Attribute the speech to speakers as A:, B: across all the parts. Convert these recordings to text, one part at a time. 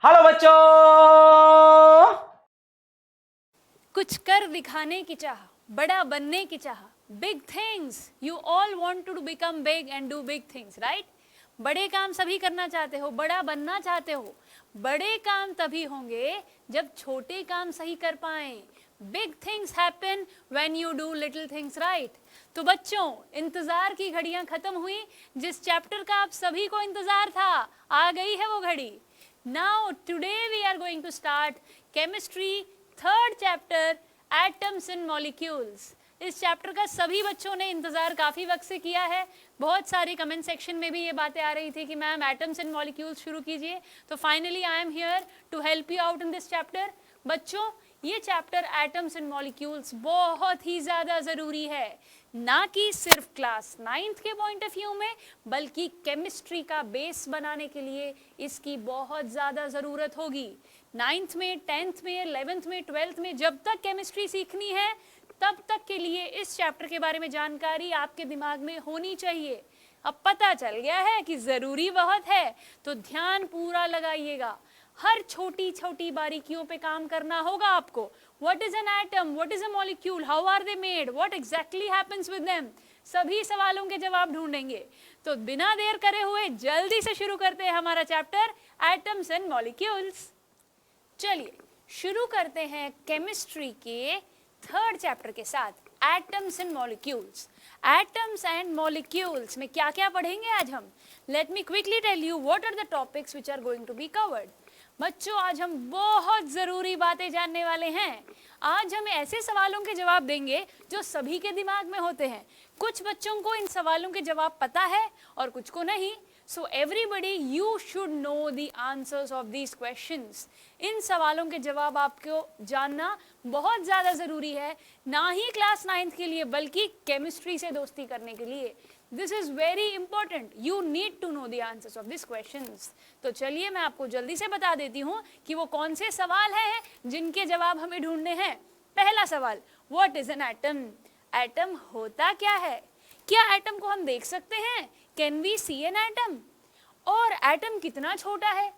A: Hello बच्चों।
B: कुछ कर दिखाने की चाह, बड़ा बनने की चाह, big things, you all want to become big and do big things, right? बड़े काम सभी करना चाहते हो, बड़ा बनना चाहते हो। बड़े काम तभी होंगे जब छोटे काम सही कर पाएं। Big things happen when you do little things, right? तो बच्चों, इंतजार की घड़ियां खत्म हुई। जिस चैप्टर का आप सभी को इंतजार था, आ गई है वो घड़ी। Now today we are going to start chemistry third chapter atoms and molecules। इस चैप्टर का सभी बच्चों ने इंतजार काफी वक्त से किया है। बहुत सारी कमेंट सेक्शन में भी ये बातें आ रही थी कि मैम एटम्स एंड मॉलिक्यूल्स शुरू कीजिए। तो finally I am here to help you out in this chapter. बच्चों, ये चैप्टर एटम्स एंड मॉलिक्यूल्स बहुत ही ज्यादा जरूरी है, ना कि सिर्फ क्लास 9th के पॉइंट ऑफ व्यू में, बल्कि केमिस्ट्री का बेस बनाने के लिए इसकी बहुत ज़्यादा ज़रूरत होगी। 9th में, 10th में, 11th में, 12th में जब तक केमिस्ट्री सीखनी है, तब तक के लिए इस चैप्टर के बारे में जानकारी आपके दिमाग में होनी चाहिए। अब पता चल गया है कि ज़रूरी बहुत है, तो ध्यान पूरा लगाइएगा। हर छोटी छोटी बारीकियों पे काम करना होगा आपको। What is an atom? What is a molecule? How are they made? What exactly happens with them? सभी सवालों के जवाब ढूंढेंगे। तो बिना देर करे हुए जल्दी से शुरू करते हैं हमारा चैप्टर एटम्स एंड मॉलिक्यूल्स। चलिए शुरू करते हैं केमिस्ट्री के थर्ड चैप्टर के साथ, atoms and molecules. Atoms and molecules में क्या क्या पढ़ेंगे आज हम? Let me quickly tell you what are the topics which are going to be covered. बच्चों, आज हम बहुत ज़रूरी बातें जानने वाले हैं। आज हम ऐसे सवालों के जवाब देंगे जो सभी के दिमाग में होते हैं। कुछ बच्चों को इन सवालों के जवाब पता है और कुछ को नहीं। So everybody you should know the answers of these questions. इन सवालों के जवाब आपको जानना बहुत ज़्यादा ज़रूरी है, ना ही क्लास 9th के लिए बल्कि केमिस्ट्री से दोस्ती करने के लिए। This is very important. You need to know the answers of these questions. तो चलिए मैं आपको जल्दी से बता देती हूँ कि वो कौन से सवाल हैं जिनके जवाब हमें ढूंढने हैं। पहला सवाल, What is an atom? Atom होता क्या है? क्या एटम को हम देख सकते हैं? Can we see an atom? और एटम कितना छोटा है?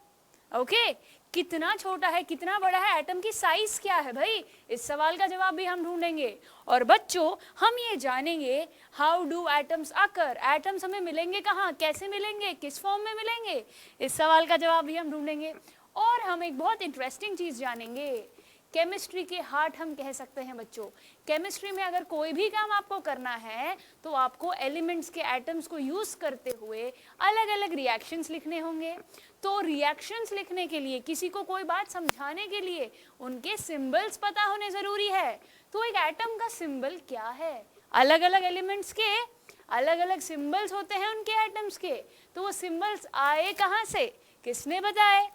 B: ओके, कितना छोटा है, कितना बड़ा है, एटम की साइज क्या है भाई? इस सवाल का जवाब भी हम ढूंढेंगे। और बच्चों, हम ये जानेंगे how do atoms occur, atoms हमें मिलेंगे कहाँ, कैसे मिलेंगे, किस फॉर्म में मिलेंगे, इस सवाल का जवाब भी हम ढूंढेंगे। और हम एक बहुत इंटरेस्टिंग चीज़ जानेंगे, केमिस्ट्री के हार्ट हम कह सकते हैं बच्चों। केमिस्ट्री में अगर कोई भी काम आपको करना है तो आपको एलिमेंट्स के एटम्स को यूज़ करते हुए अलग अलग रिएक्शंस लिखने होंगे। तो रिएक्शंस लिखने के लिए, किसी को कोई बात समझाने के लिए उनके सिंबल्स पता होने ज़रूरी है। तो एक एटम का सिंबल क्या है? अलग अलग एलिमेंट्स के अलग अलग सिंबल्स होते हैं उनके एटम्स के। तो वो सिंबल्स आए कहाँ से, किसने बताए,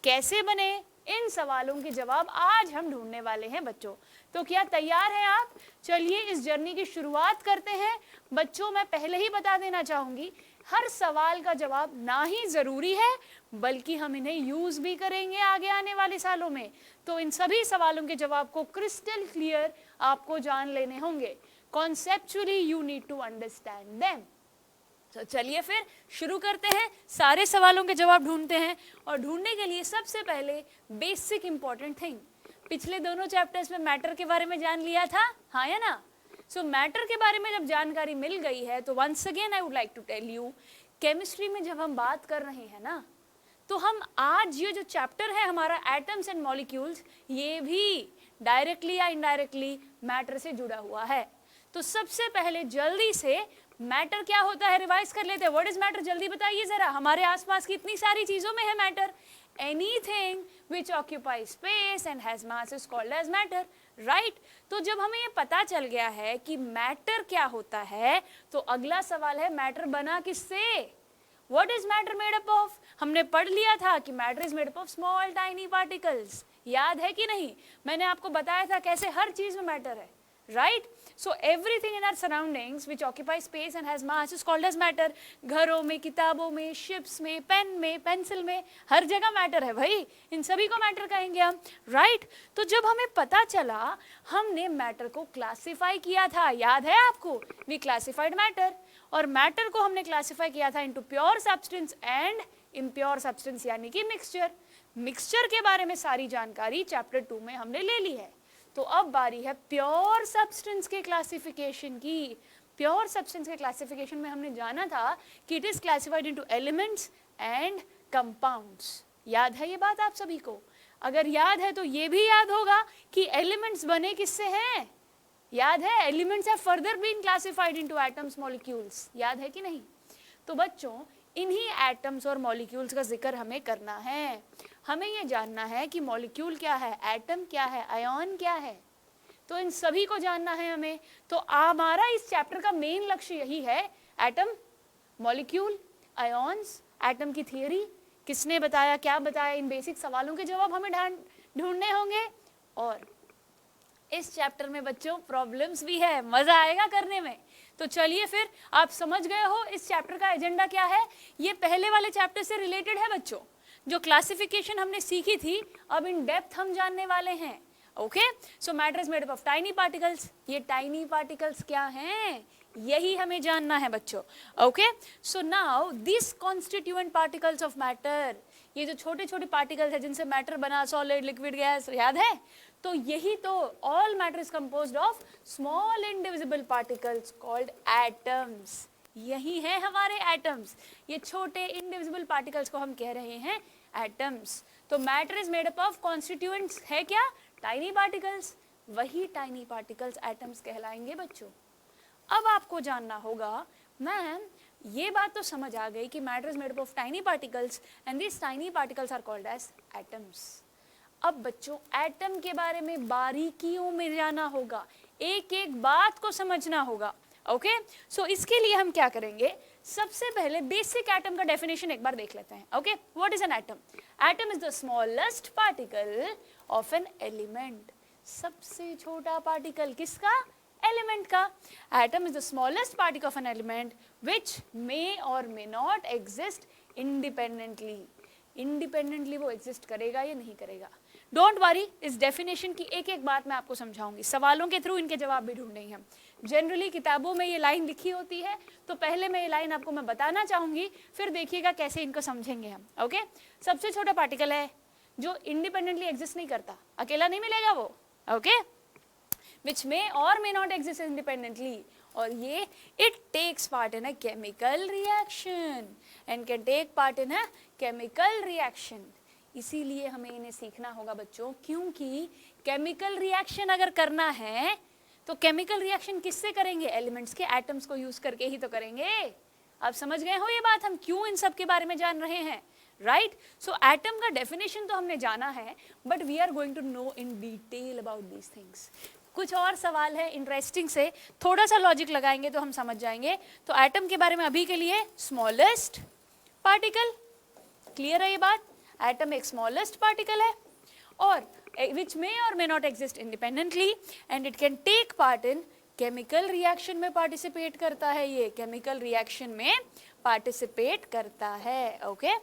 B: कैसे बने, इन सवालों के जवाब आज हम ढूंढने वाले हैं बच्चों। तो क्या तैयार हैं आप? चलिए इस जर्नी की शुरुआत करते हैं। बच्चों, मैं पहले ही बता देना चाहूँगी, हर सवाल का जवाब ना ही ज़रूरी है बल्कि हम इन्हें यूज़ भी करेंगे आगे आने वाले सालों में। तो इन सभी सवालों के जवाब को क्रिस्टल क्लियर आपको जान लेने होंगे। Conceptually you need to understand them. तो चलिए फिर शुरू करते हैं, सारे सवालों के जवाब ढूंढते हैं। और ढूंढने के लिए सबसे पहले बेसिक इंपॉर्टेंट थिंग, पिछले दोनों चैप्टर्स में मैटर के बारे में जान लिया था, हाँ या ना? सो मैटर के बारे में जब जानकारी मिल गई है तो once again I would like to tell you, chemistry में जब हम बात कर रहे हैं ना, तो हम आज ये जो चैप्टर है हमारा एटम्स एंड मॉलिक्यूल्स, ये भी डायरेक्टली या इनडायरेक्टली मैटर से जुड़ा हुआ है। तो सबसे पहले जल्दी से मैटर क्या होता है रिवाइज कर लेते हैं। व्हाट इज मैटर, जल्दी बताइए जरा। हमारे आसपास की इतनी सारी चीजों में है matter. Anything which occupy space and has mass is called as matter, right? तो जब हमें ये पता चल गया है कि मैटर क्या होता है, तो अगला सवाल है मैटर बना किससे? What is matter made up of? हमने पढ़ लिया था कि matter is made up of small tiny particles, याद है कि नहीं? मैंने आपको बताया था कैसे हर चीज में मैटर है, right? So everything in our surroundings which occupies space and has mass is called as matter. घरों में, किताबों में, ships में, पेन में, पेंसिल में, हर जगह मैटर है भाई। इन सभी को मैटर कहेंगे हम, right? तो जब हमें पता चला, हमने मैटर को क्लासिफाई किया था, याद है आपको? We classified matter। और मैटर को हमने क्लासिफाई किया था into pure substance and impure substance यानी कि मिक्सचर। मिक्सचर के बारे में सारी जानकारी चैप्टर 2 में हमने ले ली है। तो अब बारी है प्योर सब्सटेंस के क्लासिफिकेशन की। प्योर सब्सटेंस के क्लासिफिकेशन में हमने जाना था कि it is classified into elements and compounds. याद है ये बात आप सभी को? अगर याद है तो ये भी याद होगा कि एलिमेंट्स बने किससे हैं? याद है, elements have further been classified into atoms, molecules. याद है कि नहीं? तो बच्चों इन्हीं एटम्स और मॉलिक्यूल्स का जिक्र हमें करना है। हमें ये जानना है कि मॉलिक्यूल क्या है, एटम क्या है, आयन क्या है, तो इन सभी को जानना है हमें। तो हमारा इस चैप्टर का मेन लक्ष्य यही है, एटम, मॉलिक्यूल, आयन्स, एटम की थियरी, किसने बताया, क्या बताया, इन बेसिक सवालों के जवाब हमें ढूंढने होंगे। और इस चैप्टर में बच्चों प्रॉब्लम्स भी है, मजा आएगा करने में। तो चलिए फिर, आप समझ गए हो इस चैप्टर का एजेंडा क्या है। ये पहले वाले चैप्टर से रिलेटेड है बच्चों। जो क्लासिफिकेशन हमने सीखी थी अब इन डेप्थ हम जानने वाले हैं। Okay, so matter is made up of tiny particles. ये टाइनी पार्टिकल्स क्या हैं यही हमें जानना है बच्चों। Okay, so now this constituent particles of matter, ये जो छोटे छोटे पार्टिकल्स है जिनसे मैटर बना, सॉलिड, लिक्विड, गैस, याद है? तो यही तो all matter is composed of small indivisible particles called atoms. यही है हमारे एटम्स। ये छोटे इंडिविजिबल पार्टिकल्स को हम कह रहे हैं एटम्स। तो matter is made up of constituents है क्या? Tiny particles. वही टाइनी पार्टिकल्स एटम्स कहलाएंगे बच्चों। अब आपको जानना होगा, मैम ये बात तो समझ आ गई कि matter is made up of tiny particles and this tiny particles are called as atoms. अब बच्चों एटम के बारे में बारीकियों में जाना होगा, एक एक बात को समझना होगा। ओके, सो इसके लिए हम क्या करेंगे, सबसे पहले बेसिक एटम का डेफिनेशन एक बार देख लेते हैं। Okay, what is an atom? Atom is the smallest particle of an element. सबसे छोटा पार्टिकल किसका? एलिमेंट का। Atom is the smallest particle of an element which may or may not exist independently. Independently वो exist करेगा या नहीं करेगा। Don't worry, इस डेफिनेशन की एक एक बात मैं आपको समझाऊंगी, सवालों के थ्रू इनके जवाब भी ढूंढेंगे हम। जनरली किताबों में ये लाइन लिखी होती है, तो पहले मैं ये लाइन आपको मैं बताना चाहूंगी, फिर देखिएगा कैसे इनको समझेंगे हम। ओके, सबसे छोटा पार्टिकल है जो इंडिपेंडेंटली एग्जिस्ट नहीं करता, अकेला नहीं मिलेगा वो। Okay, which may or may not exist independently, और ये it takes part in a chemical reaction and can take part in a chemical reaction. इसीलिए हमें इन्हें सीखना होगा बच्चों, क्योंकि केमिकल रिएक्शन अगर करना है तो केमिकल रिएक्शन किससे करेंगे? एलिमेंट्स के, एटम्स को यूज करके ही तो करेंगे। आप समझ गए हो ये बात, हम क्यों इन सब के बारे में जान रहे हैं, राइट? सो एटम का डेफिनेशन तो हमने जाना है, but we are going to know in detail about these things. कुछ और सवाल है इंटरेस्टिंग से, थोड़ा सा लॉजिक लगाएंगे तो हम समझ जाएंगे। तो एटम के बारे में अभी के लिए स्मॉलेस्ट पार्टिकल, क्लियर है ये बात? एटम एक स्मॉलेस्ट पार्टिकल है और which may or may not exist independently and it can take part in chemical reaction में participate करता है, ये chemical reaction में participate करता है। ओके,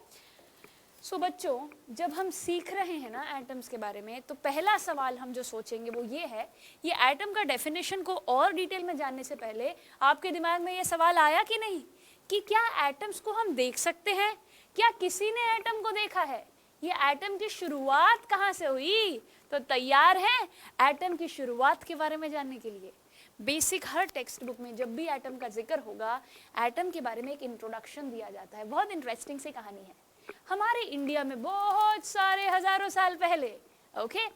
B: सो बच्चों जब हम सीख रहे हैं ना एटम्स के बारे में, तो पहला सवाल हम जो सोचेंगे वो ये है, ये एटम का डेफिनेशन को और डिटेल में जानने से पहले आपके दिमाग में ये सवाल आया कि नहीं कि क्या एटम्स को हम देख सकते हैं? क्या किसी ने एटम को देखा है? ये एटम की शुरुआत कहाँ से हुई? तो तैयार है एटम की शुरुआत के बारे में जानने के लिए? बेसिक हर टेक्स्ट बुक में जब भी एटम का जिक्र होगा, एटम के बारे में एक इंट्रोडक्शन दिया जाता है। बहुत इंटरेस्टिंग सी कहानी है। हमारे इंडिया में बहुत सारे हजारों साल पहले, ओके,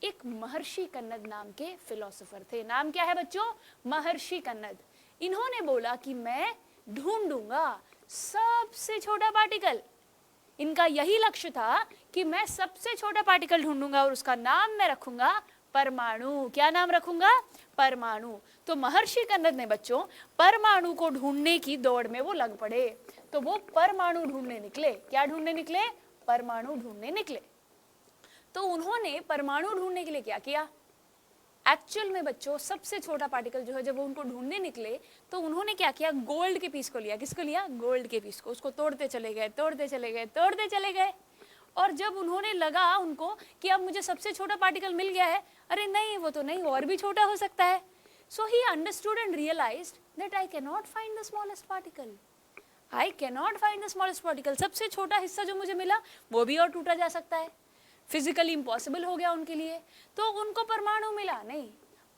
B: एक महर्षि कन्नद नाम के फिलोसोफर थे। नाम क्या है बच्चों? महर्षि कन्नद। इन्होंने बोला कि मैं ढूंढूंगा सबसे छोटा पार्टिकल। इनका यही लक्ष्य था कि मैं सबसे छोटा पार्टिकल ढूंढूंगा और उसका नाम मैं रखूंगा परमाणु। क्या नाम रखूंगा? परमाणु। तो महर्षि कन्नद ने बच्चों परमाणु को ढूंढने की दौड़ में वो लग पड़े। तो वो परमाणु ढूंढने निकले। क्या ढूंढने निकले? परमाणु ढूंढने निकले। तो उन्होंने परमाणु ढूंढने के लिए क्या किया? एक्चुअल में बच्चों सबसे छोटा पार्टिकल जो है, जब वो उनको ढूंढने निकले तो उन्होंने क्या किया? गोल्ड के पीस को लिया। किसको लिया? गोल्ड के पीस को। उसको तोड़ते चले गए, तोड़ते चले गए, तोड़ते चले गए। और जब उन्होंने लगा उनको कि अब मुझे सबसे छोटा पार्टिकल मिल गया है, अरे नहीं वो तो नहीं, और भी छोटा हो सकता है। So he understood and realized that I can not find the smallest particle. I cannot find the smallest particle, सबसे छोटा हिस्सा जो मुझे मिला वो भी और टूटा जा सकता है, फिजिकली इम्पॉसिबल हो गया उनके लिए। तो उनको परमाणु मिला नहीं,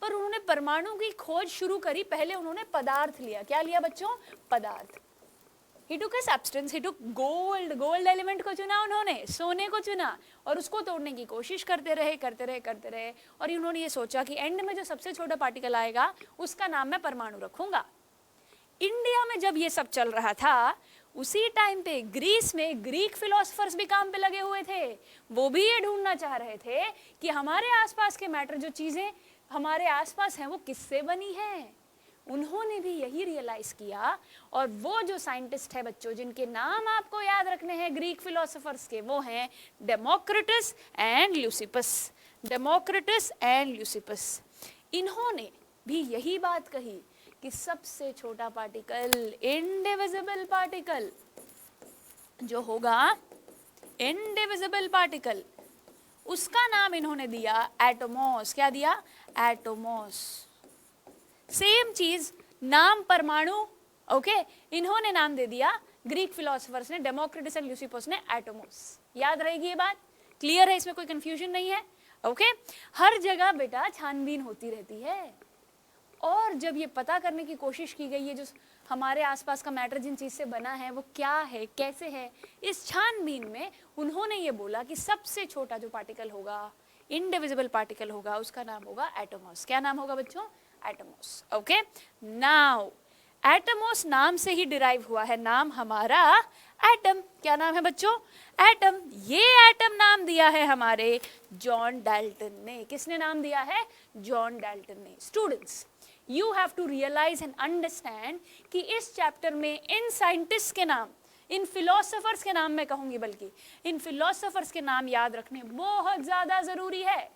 B: पर उन्होंने परमाणु की खोज शुरू करी, पहले उन्होंने पदार्थ लिया। क्या लिया बच्चों? पदार्थ। He took a substance, he took gold, gold element को चुना उन्होंने, सोने को चुना, और उसको तोड़ने की कोशिश करते रहे, और उन्होंने ये सोचा कि एंड में जो सबसे छोटा पार्टिकल आएगा उसका नाम मैं परमाणु रखूंगा। इंडिया में जब ये सब चल रहा था, उसी टाइम पे ग्रीस में ग्रीक फिलोसफर्स भी काम पे लगे हुए थे। वो भी ये ढूंढना चाह रहे थे कि हमारे आसपास के मैटर, जो चीजें हमारे आसपास हैं, वो किससे बनी हैं। उन्होंने भी यही रियलाइज किया, और वो जो साइंटिस्ट है बच्चों, जिनके नाम आपको याद रखने हैं ग्रीक फिलोसफर्स के, वो हैं Democritus and Leucippus. Democritus and Leucippus, इन्होंने भी यही बात कही कि सबसे छोटा पार्टिकल, इंडिविजिबल पार्टिकल जो होगा, इंडिविजिबल पार्टिकल, उसका नाम इन्होंने दिया एटोमॉस। क्या दिया? एटोमॉस। सेम चीज, नाम परमाणु, ओके, इन्होंने नाम दे दिया ग्रीक फिलोसफर्स ने, डेमोक्रिटस एंड ल्यूसिपस ने, एटोमॉस। याद रहेगी ये बात? क्लियर है? इसमें कोई कंफ्यूजन नहीं है? ओके। हर जगह बेटा छानबीन होती रहती है, और जब ये पता करने की कोशिश की गई है जो हमारे आसपास का मैटर जिन चीज से बना है वो क्या है, कैसे है, इस छानबीन में उन्होंने ये बोला कि सबसे छोटा जो पार्टिकल होगा, इंडिविजिबल पार्टिकल होगा, उसका नाम होगा एटोमॉस। क्या नाम होगा बच्चों? एटोमॉस। ओके। नाउ एटोमॉस नाम से ही डिराइव हुआ है नाम हमारा एटम। क्या नाम है बच्चों? एटम। ये एटम नाम दिया है हमारे जॉन डाल्टन ने। किसने नाम दिया है? जॉन डाल्टन ने। Students, you have to realise and understand कि इस चैप्टर में इन साइंटिस्ट के नाम, इन फिलोसफर्स के नाम मैं कहूंगी, बल्कि इन फिलोसफर्स के नाम याद रखने बहुत ज्यादा जरूरी है।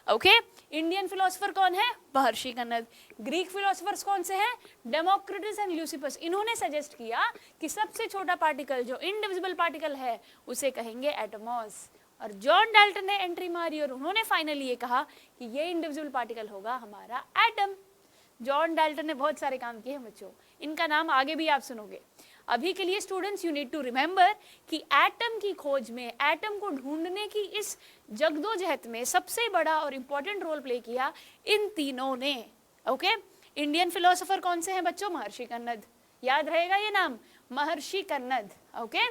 B: ओके। इंडियन फिलोसफर कौन है? महर्षि कन्नद। ग्रीक फिलोसफर्स कौन से हैं? Democritus and Leucippus. इन्होंने सजेस्ट किया कि सबसे छोटा पार्टिकल जो इंडिविजिबल पार्टिकल है उसे कहेंगे एटोमॉस, और जॉन डाल्टन ने एंट्री मारी और उन्होंने फाइनली ये कहा कि ये इंडिविजिबल पार्टिकल होगा हमारा एटम। जॉन डाल्टन ने बहुत सारे काम किए हैं बच्चों, इनका नाम आगे भी आप सुनोगे। अभी के लिए students, you need to remember कि एटम की खोज में, एटम को ढूंढने की इस जगदोजहद में सबसे बड़ा और इंपॉर्टेंट रोल प्ले किया इन तीनों ने। ओके। इंडियन फिलोसोफर कौन से हैं बच्चों? महर्षि कन्नद। याद रहेगा ये नाम, महर्षि कन्नद। ओके।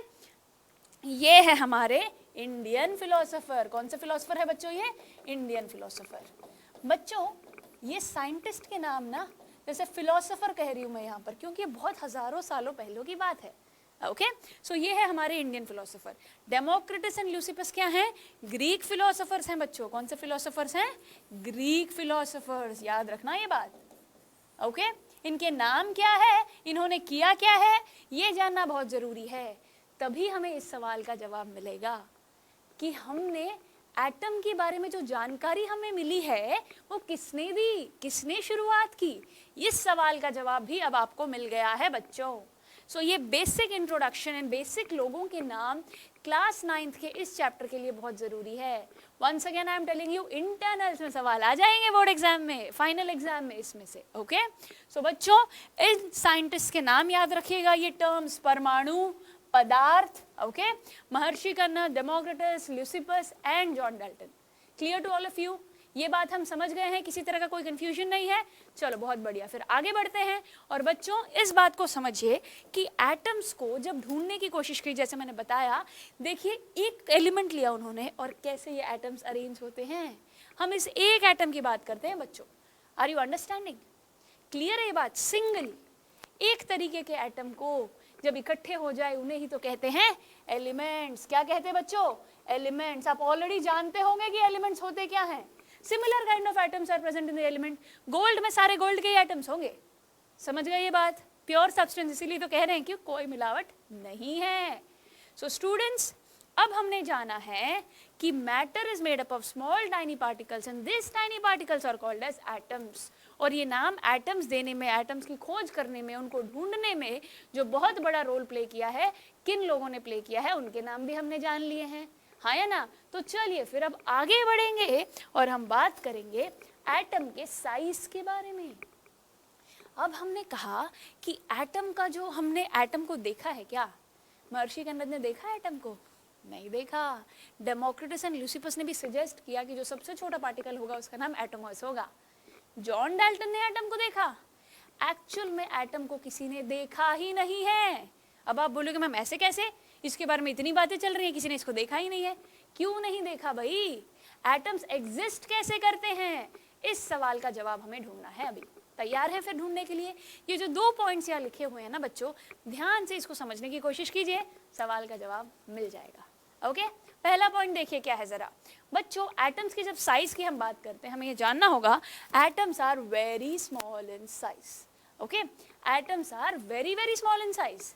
B: ये है हमारे इंडियन फिलोसोफर। कौन से फिलोसोफर है बच्चों? ये इंडियन फिलोसोफर। बच्चों, ये साइंटिस्ट के नाम ना, जैसे फिलोसोफर कह रही हूं मैं यहाँ पर, क्योंकि ये बहुत हजारों सालों पहले की बात है। ओके। सो ये है हमारे Indian philosopher. Democritus and Leucippus क्या हैं? ग्रीक फिलोसोफर्स हैं बच्चों। कौन से फिलोसोफर्स हैं? Greek philosophers. याद रखना ये बात। ओके। इनके नाम क्या है, इन्होंने किया क्या है, ये जानना बहुत जरूरी है। तभी हमें इस सवाल का जवाब मिलेगा कि हमने एटम के बारे में जो जानकारी हमें मिली है वो किसने दी, किसने शुरुआत की। इस सवाल का जवाब भी अब आपको मिल गया है बच्चों। सो ये बेसिक इंट्रोडक्शन एंड बेसिक लोगों के नाम क्लास 9th के इस चैप्टर के लिए बहुत जरूरी है। Once again I am telling you, internals में सवाल आ जाएंगे, बोर्ड एग्जाम में, फाइनल एग्जाम में इसमें से। ओके। सो बच्चों, इन साइंटिस्ट के नाम याद रखिएगा, ये टर्म्स परमाणु, पदार्थ, okay, Maharshi Kanad, Democritus, Leucippus and John Dalton. Clear to all of you? ये बात हम समझ गए हैं, किसी तरह का कोई कंफ्यूजन नहीं है? चलो बहुत बढ़िया, फिर आगे बढ़ते हैं। और बच्चों, इस बात को समझिए कि एटम्स को जब ढूंढने की कोशिश की, जैसे मैंने बताया, देखिए एक एलिमेंट लिया उन्होंने और कैसे ये एटम्स अरेंज होते हैं। हम इस एक एटम की बात करते हैं बच्चों। Are you understanding? क्लियर है ये बात? सिंगल एक तरीके के एटम को जब इकट्ठे हो जाए उन्हें ही तो कहते हैं एलिमेंट्स। क्या कहते हैं बच्चों? एलिमेंट्स। आप ऑलरेडी जानते होंगे कि एलिमेंट्स होते क्या हैं। Similar kind of atoms are present in the element. Gold में सारे गोल्ड के एटम्स होंगे। समझ गए ये बात? प्योर सब्सटेंस, इसीलिए तो कह रहे हैं कि कोई मिलावट नहीं है। सो स्टूडेंट्स, अब हमने जाना है कि matter is made up of small tiny particles and this tiny particles are called as atoms. और ये नाम एटम्स देने में, एटम्स की खोज करने में, उनको ढूंढने में जो बहुत बड़ा रोल प्ले किया है, किन लोगों ने प्ले किया है, उनके नाम भी हमने जान लिए हैं। हाँ या ना? तो चलिए फिर अब आगे बढ़ेंगे और हम बात करेंगे एटम के साइज के बारे में। अब हमने कहा कि एटम का जो हमने एटम को देखा है क्या? महर्षि कन्नद ने देखा एटम को? नहीं देखा। डेमोक्रिटस एंड ल्यूसिपस ने भी सजेस्ट किया कि जो सबसे छोटा पार्टिकल होगा उसका नाम एटमॉस होगा। जॉन डाल्टन ने एटम को देखा? एक्चुअल में एटम को किसी ने देखा ही नहीं है। अब आप बोलोगे मैम ऐसे कैसे, इसके बारे में इतनी बातें चल रही हैं, किसी ने इसको देखा ही नहीं है। क्यों नहीं देखा भाई? एटम्स एग्जिस्ट कैसे करते हैं, इस सवाल का जवाब हमें ढूंढना है। अभी तैयार है फिर ढूंढने के लिए? ये जो 2 पॉइंट्स यहाँ लिखे हुए हैं ना बच्चों, ध्यान से इसको समझने की कोशिश कीजिए, सवाल का जवाब मिल जाएगा। ओके, पहला पॉइंट देखिए क्या है जरा बच्चों। एटम्स की जब साइज की हम बात करते हैं, हमें ये जानना होगा atoms are very small in size. Okay, atoms are very very small in size.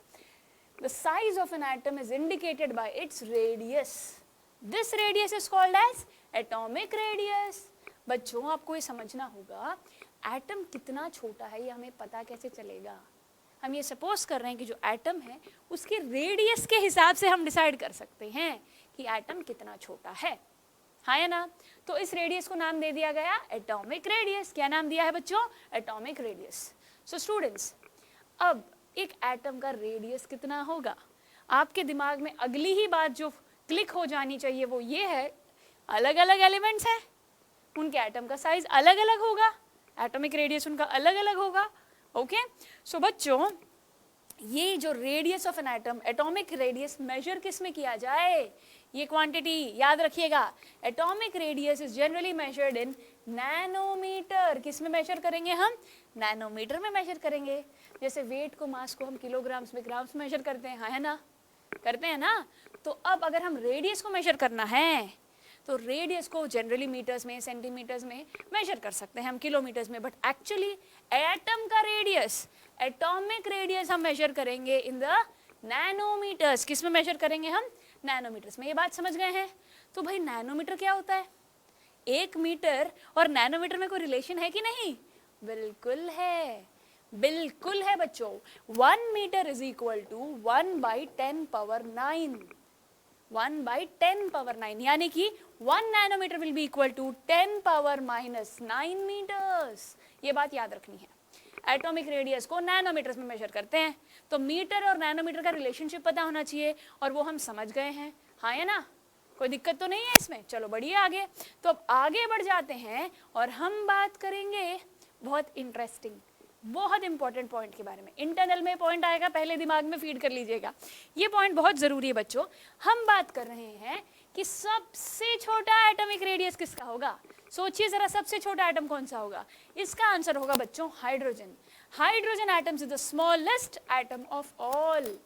B: The size of an atom is indicated by its radius. This radius is called as atomic radius. बच्चों आपको ये समझना होगा atom कितना छोटा है ये हमें पता कैसे चलेगा? हम ये सपोज कर रहे हैं कि जो एटम है उसके रेडियस के हिसाब से हम डिसाइड कर सकते हैं कि एटम कितना छोटा है, हाँ या ना? तो इस रेडियस को नाम दे दिया गया एटॉमिक रेडियस। क्या नाम दिया है बच्चों? Atomic radius. सो स्टूडेंट्स, अब एक एटम का रेडियस कितना होगा? आपके दिमाग में अगली ही बात जो क्लिक हो जानी चाहिए वो ये है, अलग अलग एलिमेंट्स हैं, उनके एटम का साइज अलग अलग होगा, एटॉमिक रेडियस उनका अलग अलग होगा। ओके, सो बच्चों ये जो radius of an atom, atomic radius measure किस में किया जाए? ये क्वांटिटी याद रखिएगा, atomic radius is generally measured in nanometer. किस में मेजर करेंगे हम? नैनोमीटर में मेजर करेंगे। जैसे वेट को, मास को हम किलोग्राम्स में, ग्राम्स में मेजर करते हैं, हाँ है ना? करते हैं ना? तो अब अगर हम रेडियस को मेजर करना है तो रेडियस को जनरली मीटर्स में, सेंटीमीटर्स में मेजर कर सकते हैं हम, किलोमीटर्स में, बट एक्चुअली एटम का रेडियस, एटॉमिक रेडियस हम मेजर करेंगे इन द नैनोमीटर्स। किस में मेजर करेंगे हम? नैनोमीटर्स में। ये बात समझ गए हैं? तो भाई नैनोमीटर क्या होता है? 1 मीटर और नैनोमीटर में कोई रिलेशन है कि नहीं? बिल्कुल है, बिल्कुल है बच्चों। 1 मीटर इज इक्वल टू 1/10⁹। 1/10⁹, यानी कि 1 nanometer will be equal to 10⁻⁹ metres. ये बात याद रखनी है। एटॉमिक रेडियस को नैनोमीटर्स में मेजर करते हैं, तो मीटर और नैनोमीटर का रिलेशनशिप पता होना चाहिए, और वो हम समझ गए हैं, हाँ या ना? कोई दिक्कत तो नहीं है इसमें? चलो बढ़िए आगे। तो अब आगे बढ़ जाते हैं और हम बात करेंगे बहुत इंटरेस्टिंग, बहुत इंपॉर्टेंट पॉइंट के बारे में। इंटरनल में पॉइंट आएगा, पहले दिमाग में फीड कर लीजिएगा, ये पॉइंट बहुत जरूरी है बच्चों। हम बात कर रहे हैं कि सबसे छोटा एटॉमिक रेडियस किसका होगा? सोचिए जरा, सबसे छोटा एटम कौन सा होगा? इसका आंसर होगा बच्चों hydrogen. Hydrogen atoms is the smallest atom of all.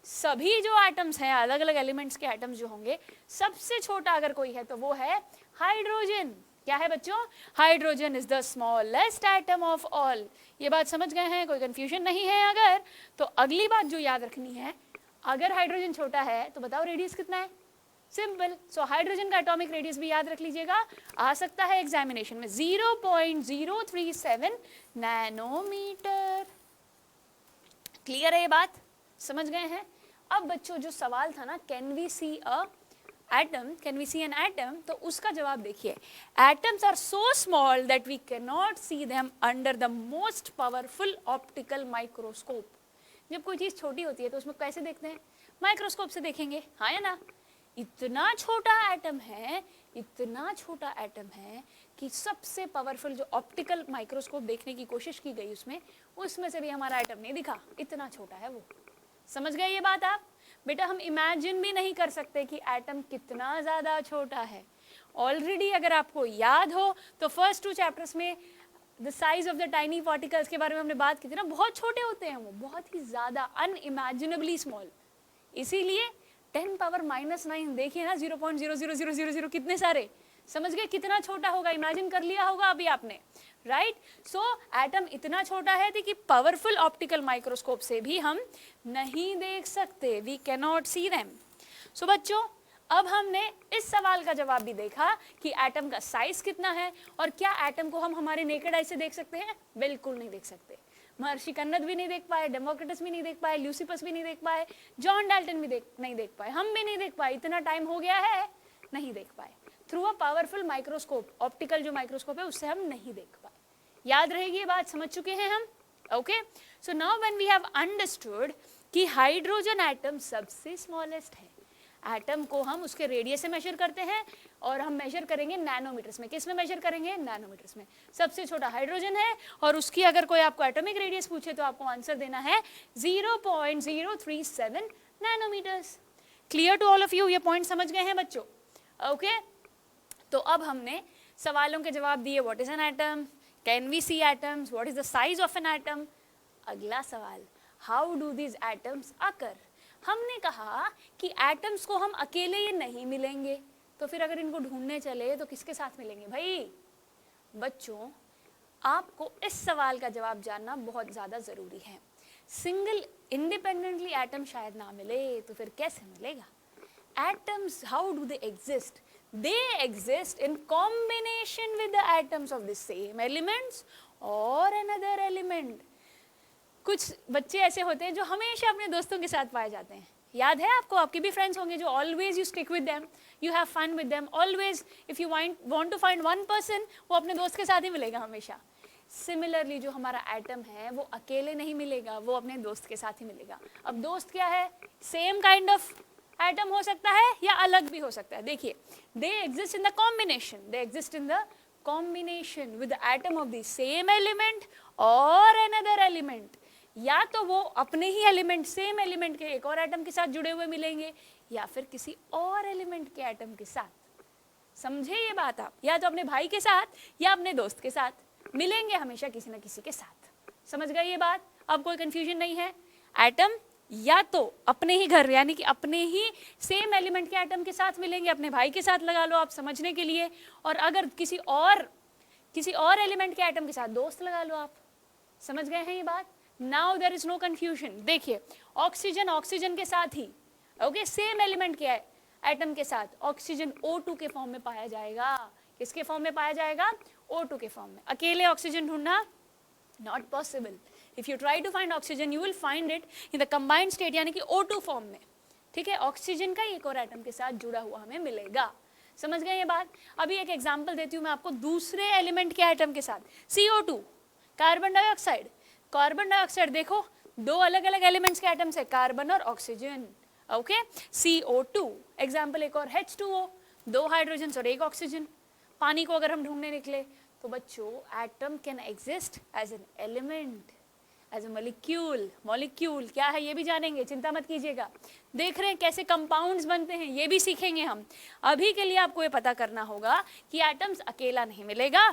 B: सभी जो एटम्स हैं, अलग अलग एलिमेंट्स के एटम्स जो होंगे, सबसे छोटा अगर कोई है तो वो है हाइड्रोजन। क्या है बच्चों? Hydrogen is the smallest atom of all. ये बात समझ गए हैं? कोई कंफ्यूजन नहीं है अगर? तो अगली बात जो याद रखनी है, अगर हाइड्रोजन छोटा है तो बताओ रेडियस कितना है? सिंपल। सो हाइड्रोजन का एटॉमिक रेडियस भी याद रख लीजिएगा, आ सकता है एग्जामिनेशन में, 0.037 नैनोमीटर। क्लियर है ये बात? समझ गए हैं? अब बच्चों जो सवाल था ना, can we see a atom, can we see an atom, तो उसका जवाब देखिए, atoms are so small that we can not see them under the most powerful optical microscope. जब कोई चीज छोटी होती है तो उसमें कैसे देखते हैं? माइक्रोस्कोप से देखेंगे, हाँ या ना? इतना छोटा एटम है, इतना छोटा एटम है कि सबसे पावरफुल जो ऑप्टिकल माइक्रोस्कोप देखने की कोशिश की गई उसमें से भी हमारा एटम नहीं दिखा, इतना छोटा है वो। समझ गए ये बात आप? बेटा हम इमेजिन भी नहीं कर सकते कि एटम कितना ज्यादा छोटा है। ऑलरेडी अगर आपको याद हो तो फर्स्ट 2 चैप्टर्स में the size of the tiny particles के बारे में हमने बात की थी ना, बहुत छोटे होते हैं वो, बहुत ही ज्यादा अनइमेजिनेबली स्मॉल। इसीलिए 10⁻⁹ देखिए ना, 0.00000 कितने सारे। समझ गए कितना छोटा होगा? इमेजिन कर लिया होगा अभी आपने, राइट? सो एटम इतना छोटा है कि पावरफुल ऑप्टिकल माइक्रोस्कोप से भी हम नहीं देख सकते, we can not see them. So बच्चों अब हमने इस सवाल का जवाब भी देखा कि एटम का साइज कितना है, और क्या एटम को हम हमारे नेकेड आई से देख सकते हैं? बिल्कुल नहीं देख सकते। महर्षि कन्नद भी नहीं देख पाए, डेमोक्रिटस भी नहीं देख पाए, ल्यूसिपस भी नहीं देख पाए, जॉन डाल्टन भी नहीं देख पाए, हम भी नहीं देख पाए, इतना टाइम हो गया है, नहीं देख पाए। Through a powerful microscope, optical जो माइक्रोस्कोप है उससे हम नहीं देख पाए। याद रहेगी ये बात? समझ चुके हैं हम? Okay, so now when we have understood कि हाइड्रोजन एटम सबसे स्मॉलेस्ट है, एटम को हम उसके रेडियस से मेजर करते हैं और हम मेजर करेंगे नैनोमीटर्स में। किस में मेजर करेंगे? नैनोमीटर्स में। सबसे छोटा हाइड्रोजन है और उसकी अगर कोई आपको एटॉमिक रेडियस पूछे तो आपको आंसर देना है 0.037 nanometres. Clear to all of you? ये पॉइंट समझ गए हैं बच्चों? ओके, तो अब हमने सवालों के जवाब दिए। What is an atom, can we see atoms, what is the size of an atom. अगला सवाल, how do these atoms occur. हमने कहा कि एटम्स को हम अकेले ये नहीं मिलेंगे, तो फिर अगर इनको ढूंढने चले तो किसके साथ मिलेंगे भाई? बच्चों, आपको इस सवाल का जवाब जानना बहुत ज़्यादा ज़रूरी है। सिंगल इंडिपेंडेंटली एटम शायद ना मिले, तो फिर कैसे मिलेगा? Atoms, how do they exist? They exist in combination with the atoms of the same elements or another element. कुछ बच्चे ऐसे होते हैं जो हमेशा अपने दोस्तों के साथ पाए जाते हैं। याद है आपको? आपके भी फ्रेंड्स होंगे जो always you stick with them, you have fun with them, always if you want to find one person, वो अपने दोस्त के साथ ही मिलेगा हमेशा। सिमिलरली जो हमारा एटम है वो अकेले नहीं मिलेगा, वो अपने दोस्त के साथ ही मिलेगा। अब दोस्त क्या है? सेम काइंड ऑफ एटम हो सकता है या अलग भी हो सकता है। देखिए, दे exist in the combination, they exist in the combination with the atom of the same element और अनदर एलिमेंट। या तो वो अपने ही एलिमेंट, सेम एलिमेंट के एक और एटम के साथ जुड़े हुए मिलेंगे, या फिर किसी और एलिमेंट के एटम के साथ। समझे ये बात आप? या तो अपने भाई के साथ या अपने दोस्त के साथ मिलेंगे, हमेशा किसी न किसी के साथ। समझ गए ये बात? अब कोई कंफ्यूजन नहीं है। एटम या तो अपने ही घर, यानी कि अपने ही सेम एलिमेंट के एटम के साथ मिलेंगे, अपने भाई के साथ लगा लो आप समझने के लिए, और अगर किसी और एलिमेंट के एटम के साथ दोस्त लगा लो आप। समझ गए हैं ये बात? Now there is no confusion. देखिए, ऑक्सीजन ऑक्सीजन के साथ ही, ओके, सेम एलिमेंट के एटम के साथ ऑक्सीजन O2 के फॉर्म में पाया जाएगा। किसके फॉर्म में पाया जाएगा? O2 के फॉर्म में। अकेले ऑक्सीजन ढूंढना not possible. If you try to find oxygen, you will find it in the combined state, यानी कि O2 फॉर्म में। ठीक है, ऑक्सीजन का एक और एटम के साथ जुड़ा हुआ हमें मिलेगा। समझ गए ये बात? अभी एक एग्जांपल देती हूँ मैं आपको दूसरे एलिमेंट के एटम के साथ। CO2, carbon dioxide. Carbon dioxide देखो, दो अलग अलग एलिमेंट्स के एटम्स है, कार्बन और ऑक्सीजन। Okay, CO2। एग्जाम्पल एक और H2O, दो हाइड्रोजन और एक ऑक्सीजन। पानी को अगर हम ढूंढने निकले तो बच्चों, atom can exist as an element, as a molecule. Molecule क्या है ये भी जानेंगे, चिंता मत कीजिएगा। देख रहे हैं कैसे कंपाउंड्स बनते हैं, ये भी सीखेंगे हम। अभी के लिए आपको ये पता करना होगा कि एटम्स अकेला नहीं मिलेगा,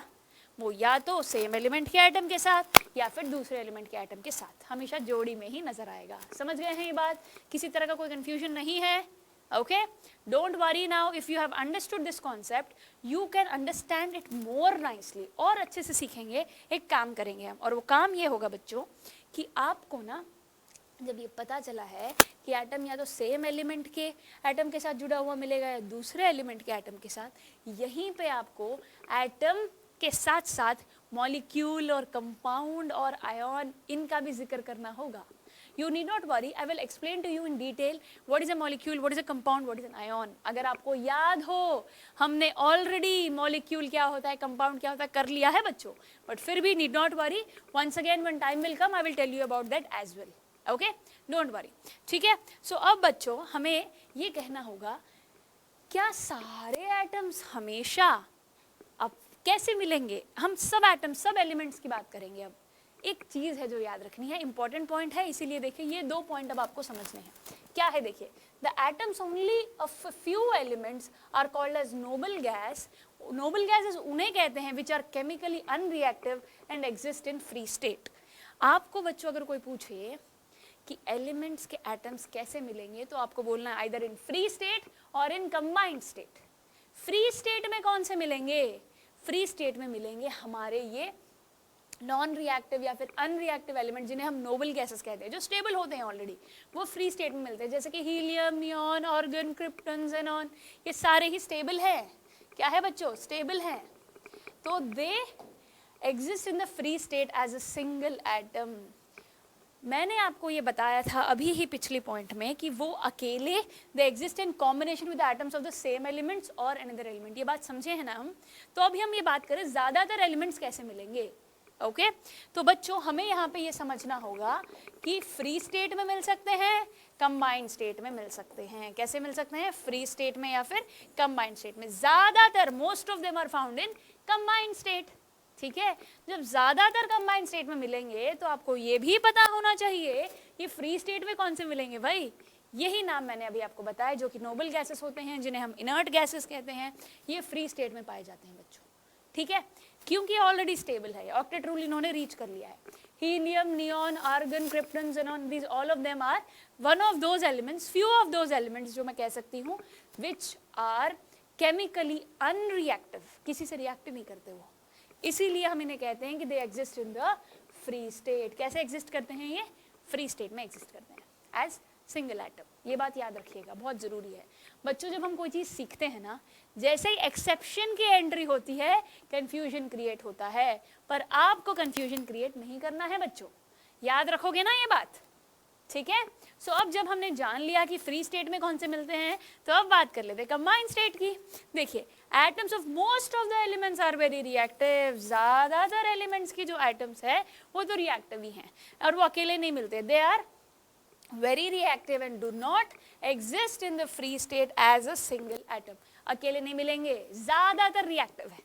B: वो या तो सेम एलिमेंट के एटम के साथ या फिर दूसरे एलिमेंट के एटम के साथ, हमेशा जोड़ी में ही नजर आएगा। समझ गए हैं ये बात? किसी तरह का कोई कंफ्यूजन नहीं है? Okay, don't worry. Now if you have understood this concept, you can understand it more nicely. और अच्छे से सीखेंगे। एक काम करेंगे हम, और वो काम ये होगा बच्चों कि आपको ना, जब ये पता चला है कि एटम या तो सेम एलिमेंट के एटम के साथ जुड़ा हुआ मिलेगा या दूसरे एलिमेंट के एटम के साथ, यहीं पे आपको एटम के साथ साथ मॉलिक्यूल और कंपाउंड और आयन, इनका भी जिक्र करना होगा। You need not worry, I will explain to you in detail what is a molecule, what is a compound, what is an ion. अगर आपको याद हो, हमने already molecule क्या होता है, compound क्या होता है कर लिया है बच्चों, but फिर भी need not worry, once again when time will come I will tell you about that as well. Okay, don't worry. ठीक है? So अब बच्चों हमें ये कहना होगा, क्या सारे एटम्स हमेशा अब कैसे मिलेंगे? हम सब एटम, सब एलिमेंट्स की बात करेंगे। अब एक चीज है जो याद रखनी है, इंपॉर्टेंट पॉइंट है, इसीलिए देखिए ये दो पॉइंट अब आपको समझने हैं। क्या है? देखिए, the atoms only of few elements are called as noble gas. Noble gases उन्हें कहते हैं which are chemically unreactive and exist in free state. आपको बच्चों अगर कोई पूछे कि एलिमेंट्स के एटम्स कैसे मिलेंगे, तो आपको बोलना है आइदर इन फ्री स्टेट और इन कंबाइंड स्टेट। फ्री स्टेट में कौन से मिलेंगे? फ्री स्टेट में मिलेंगे हमारे ये नॉन रिएक्टिव या फिर अनरिएक्टिव एलिमेंट, जिन्हें हम नोबल गैसेस कहते हैं, जो स्टेबल होते हैं ऑलरेडी, वो फ्री स्टेट में मिलते हैं। जैसे कि helium, neon, argon, krypton, xenon, ये सारे ही स्टेबल है। क्या है बच्चों? स्टेबल है। तो they exist in the free state as a single atom. मैंने आपको ये बताया था अभी ही पिछली पॉइंट में कि वो अकेले, दे exist in combination with atoms of the same elements और अनदर एलिमेंट। ये बात समझे हैं ना हम? तो अभी हम ये बात करें ज़्यादातर एलिमेंट्स कैसे मिलेंगे। ओके तो बच्चों हमें यहाँ पे ये समझना होगा कि फ्री स्टेट में मिल सकते हैं, कंबाइंड स्टेट में मिल सकते हैं। कैसे मिल सकते हैं? फ्री स्टेट में या फिर कंबाइंड स्टेट में। ज्यादातर most of them are found in combined state. ठीक है, जब ज्यादातर कंबाइंड स्टेट में मिलेंगे तो आपको ये भी पता होना चाहिए कि फ्री स्टेट में कौन से मिलेंगे भाई। यही नाम मैंने अभी आपको बताया, जो कि नोबल गैसेस होते हैं, जिन्हें हम इनर्ट गैसेस कहते हैं, ये फ्री स्टेट में पाए जाते हैं बच्चों। ठीक है, क्योंकि ऑलरेडी स्टेबल है, ऑक्टेट रूल इन्होंने रीच कर लिया है। Helium, neon, argon, krypton, xenon, these all of them are one of those elements, few of those elements जो मैं कह सकती हूँ which are chemically unreactive, किसी से रिएक्ट नहीं करते वो, इसीलिए हम इन्हें कहते हैं कि they exist in the free state। कैसे एग्जिस्ट करते हैं ये? फ्री स्टेट में एग्जिस्ट करते हैं एज सिंगल एटम। ये बात याद रखिएगा, बहुत जरूरी है बच्चों। जब हम कोई चीज सीखते हैं ना, जैसे ही एक्सेप्शन की एंट्री होती है कंफ्यूजन क्रिएट होता है, पर आपको कंफ्यूजन क्रिएट नहीं करना है बच्चों, याद रखोगे ना ये बात? ठीक है, सो अब जब हमने जान लिया कि फ्री स्टेट में कौन से मिलते हैं, तो अब बात कर लेते हैं कंबाइंड स्टेट की। देखिए, atoms of most of the elements are very reactive. ज्यादातर एलिमेंट्स की जो एटम्स है वो तो रिएक्टिव ही हैं, और वो अकेले नहीं मिलते। They are very reactive and do not exist in the free state as a single atom। अकेले नहीं मिलेंगे, ज्यादातर रिएक्टिव है।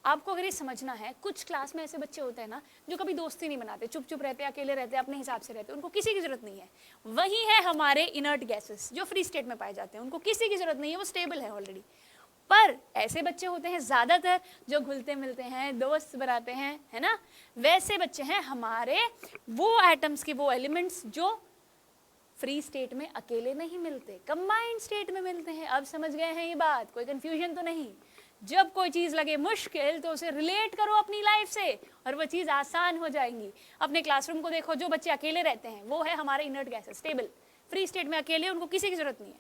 B: आपको अगर ये समझना है, कुछ क्लास में ऐसे बच्चे होते हैं ना जो कभी दोस्ती नहीं बनाते, चुप चुप रहते हैं, अकेले रहते हैं, अपने हिसाब से रहते हैं, उनको किसी की जरूरत नहीं है। वही है हमारे इनर्ट गैसेस जो फ्री स्टेट में पाए जाते हैं, उनको किसी की जरूरत नहीं है, वो स्टेबल है ऑलरेडी। पर ऐसे बच्चे होते हैं ज्यादातर जो घुलते मिलते हैं, दोस्त बनाते हैं, है ना, वैसे बच्चे हैं हमारे वो एटम्स के, वो एलिमेंट्स जो फ्री स्टेट में अकेले नहीं मिलते, कंबाइंड स्टेट में मिलते हैं। अब समझ गए हैं ये बात? कोई कंफ्यूजन तो नहीं? जब कोई चीज लगे मुश्किल तो उसे रिलेट करो अपनी लाइफ से और वो चीज आसान हो जाएंगी। अपने क्लासरूम को देखो, जो बच्चे अकेले रहते हैं वो है हमारे inert gases, stable, free state में अकेले, उनको किसी की जरूरत नहीं है।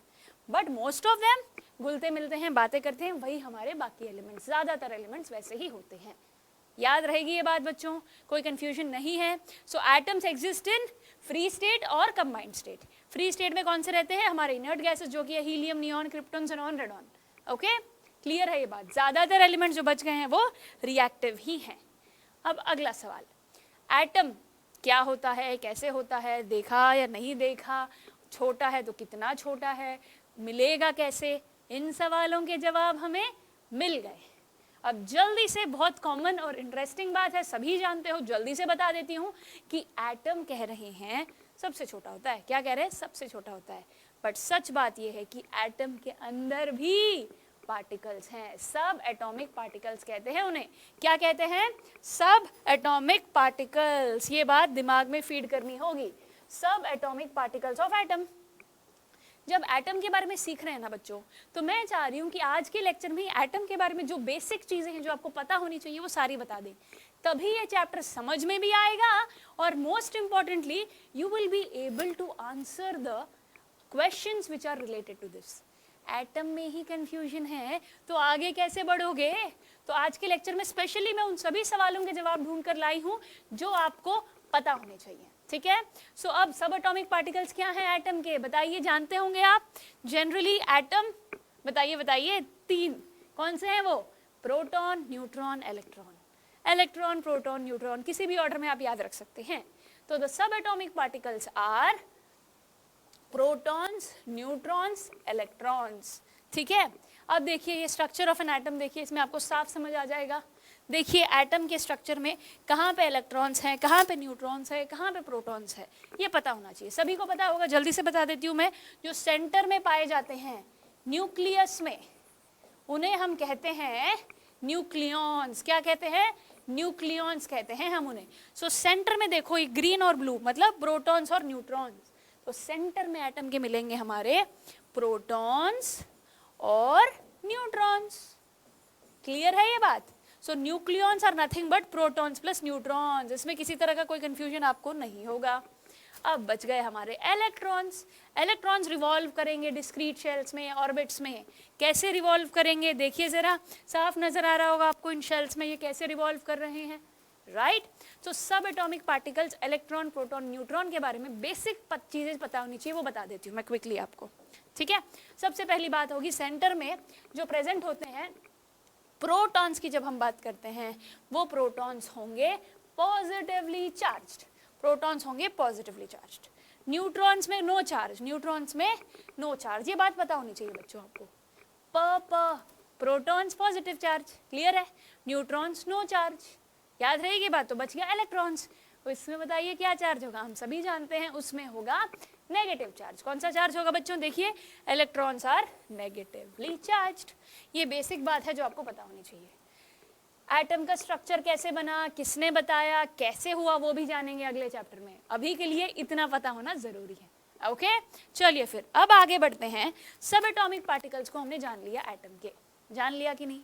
B: बट मोस्ट ऑफ देम घुलते मिलते हैं, बातें करते हैं, वही हमारे बाकी एलिमेंट्स, ज्यादातर एलिमेंट्स वैसे ही होते हैं। याद रहेगी ये बात बच्चों, कोई कंफ्यूजन नहीं है। So atoms exist in free state और कंबाइंड स्टेट। फ्री स्टेट में कौन से रहते हैं? हमारे इनर्ट गैसेस, जो कि है helium, neon, krypton, xenon, radon. Okay, clear है ये बात? ज्यादातर एलिमेंट्स जो बच गए हैं वो रिएक्टिव ही हैं। अब अगला सवाल, एटम क्या होता है, कैसे होता है, देखा या नहीं देखा, छोटा है तो कितना छोटा है, मिलेगा कैसे? इन सवालों के जवाब हमें मिल गए। अब जल्दी से, बहुत कॉमन और इंटरेस्टिंग बात है, सभी जानते हो, जल्दी से बता देती हूँ कि एटम कह रहे हैं सबसे छोटा होता है। क्या कह रहे हैं? सबसे छोटा होता है। बट सच बात यह है कि एटम के अंदर भी पार्टिकल्स हैं, सब एटॉमिक पार्टिकल्स कहते हैं उन्हें। क्या कहते हैं? सब एटॉमिक पार्टिकल्स। ये बात दिमाग में फीड करनी होगी, सब एटॉमिक पार्टिकल्स ऑफ एटम। जब एटम के बारे में सीख रहे हैं ना बच्चों, तो मैं चाह रही हूँ कि आज के लेक्चर में एटम के बारे में जो बेसिक चीजें हैं जो आपको पता होनी चाहिए वो सारी बता दें, तभी ये चैप्टर समझ में भी आएगा और most importantly you will be able to answer the questions which are related to this. Atom में ही कंफ्यूजन है तो आगे कैसे बढ़ोगे? तो आज के लेक्चर में स्पेशली मैं उन सभी सवालों के जवाब ढूंढ कर लाई हूँ जो आपको पता होने चाहिए। ठीक है, सो अब सब एटॉमिक पार्टिकल्स क्या हैं एटम के? बताइए, जानते होंगे आप जनरली एटम, बताइए बताइए, 3 कौन से हैं वो? Proton, neutron, electron. Electron, proton, neutron, किसी भी ऑर्डर में आप याद रख सकते हैं। तो the subatomic particles are protons, neutrons, electrons. ठीक है, अब देखिए ये स्ट्रक्चर ऑफ एन एटम, देखिए इसमें आपको साफ समझ आ जाएगा। देखिए एटम के स्ट्रक्चर में कहाँ पे इलेक्ट्रॉन्स हैं, कहाँ पे न्यूट्रॉन्स है, कहाँ पे प्रोटॉन्स है, ये पता होना चाहिए। सभी को पता होगा, जल्दी से बता देती हूँ मैं। जो सेंटर में पाए जाते हैं न्यूक्लियस में, उन्हें हम कहते हैं न्यूक्लियॉन्स। क्या कहते हैं? न्यूक्लियॉन्स कहते हैं हम उन्हें। सो सेंटर में देखो ये ग्रीन और ब्लू मतलब प्रोटॉन्स और न्यूट्रॉन्स। तो सेंटर में एटम के मिलेंगे हमारे प्रोटॉन्स और न्यूट्रॉन्स। क्लियर है ये बात? So nucleons are nothing but protons plus neutrons. इसमें किसी तरह का कोई कंफ्यूजन आपको नहीं होगा। अब बच गए हमारे इलेक्ट्रॉन्स। इलेक्ट्रॉन्स रिवॉल्व करेंगे डिस्क्रीट शेल्स में, ऑर्बिट्स में। कैसे रिवॉल्व करेंगे? देखिए जरा, साफ नजर आ रहा होगा आपको इन शेल्स में ये कैसे रिवॉल्व कर रहे हैं, राइट? तो सब atomic particles, electron, proton, neutron के बारे में बेसिक चीजें पता होनी चाहिए, वो बता देती हूँ मैं क्विकली आपको। ठीक है, सबसे पहली बात होगी सेंटर में जो प्रेजेंट होते हैं प्रोटॉन्स की। जब हम बात करते हैं वो प्रोटॉन्स होंगे पॉजिटिवली चार्ज्ड, प्रोटॉन्स होंगे पॉजिटिवली चार्ज्ड, न्यूट्रॉन्स में नो चार्ज, न्यूट्रॉन्स में नो चार्ज। ये बात पता होनी चाहिए बच्चों आपको। प्रोटॉन्स पॉजिटिव चार्ज, क्लियर है, न्यूट्रॉन्स नो चार्ज, याद रहेगी बात। तो बच गया इलेक्ट्रॉन्स। तो इसमें बताइए क्या चार्ज होगा, हम सभी जानते हैं उसमें होगा नेगेटिव चार्ज। कौन सा चार्ज होगा बच्चों, देखिए इलेक्ट्रॉन्स आर नेगेटिवली चार्ज्ड। ये बेसिक बात है जो आपको पता होनी चाहिए। एटम का स्ट्रक्चर कैसे बना, किसने बताया, कैसे हुआ, वो भी जानेंगे अगले चैप्टर में। अभी के लिए इतना पता होना जरूरी है। ओके, चलिए फिर अब आगे बढ़ते हैं। सब एटॉमिक पार्टिकल्स को हमने जान लिया, एटम के जान लिया कि नहीं।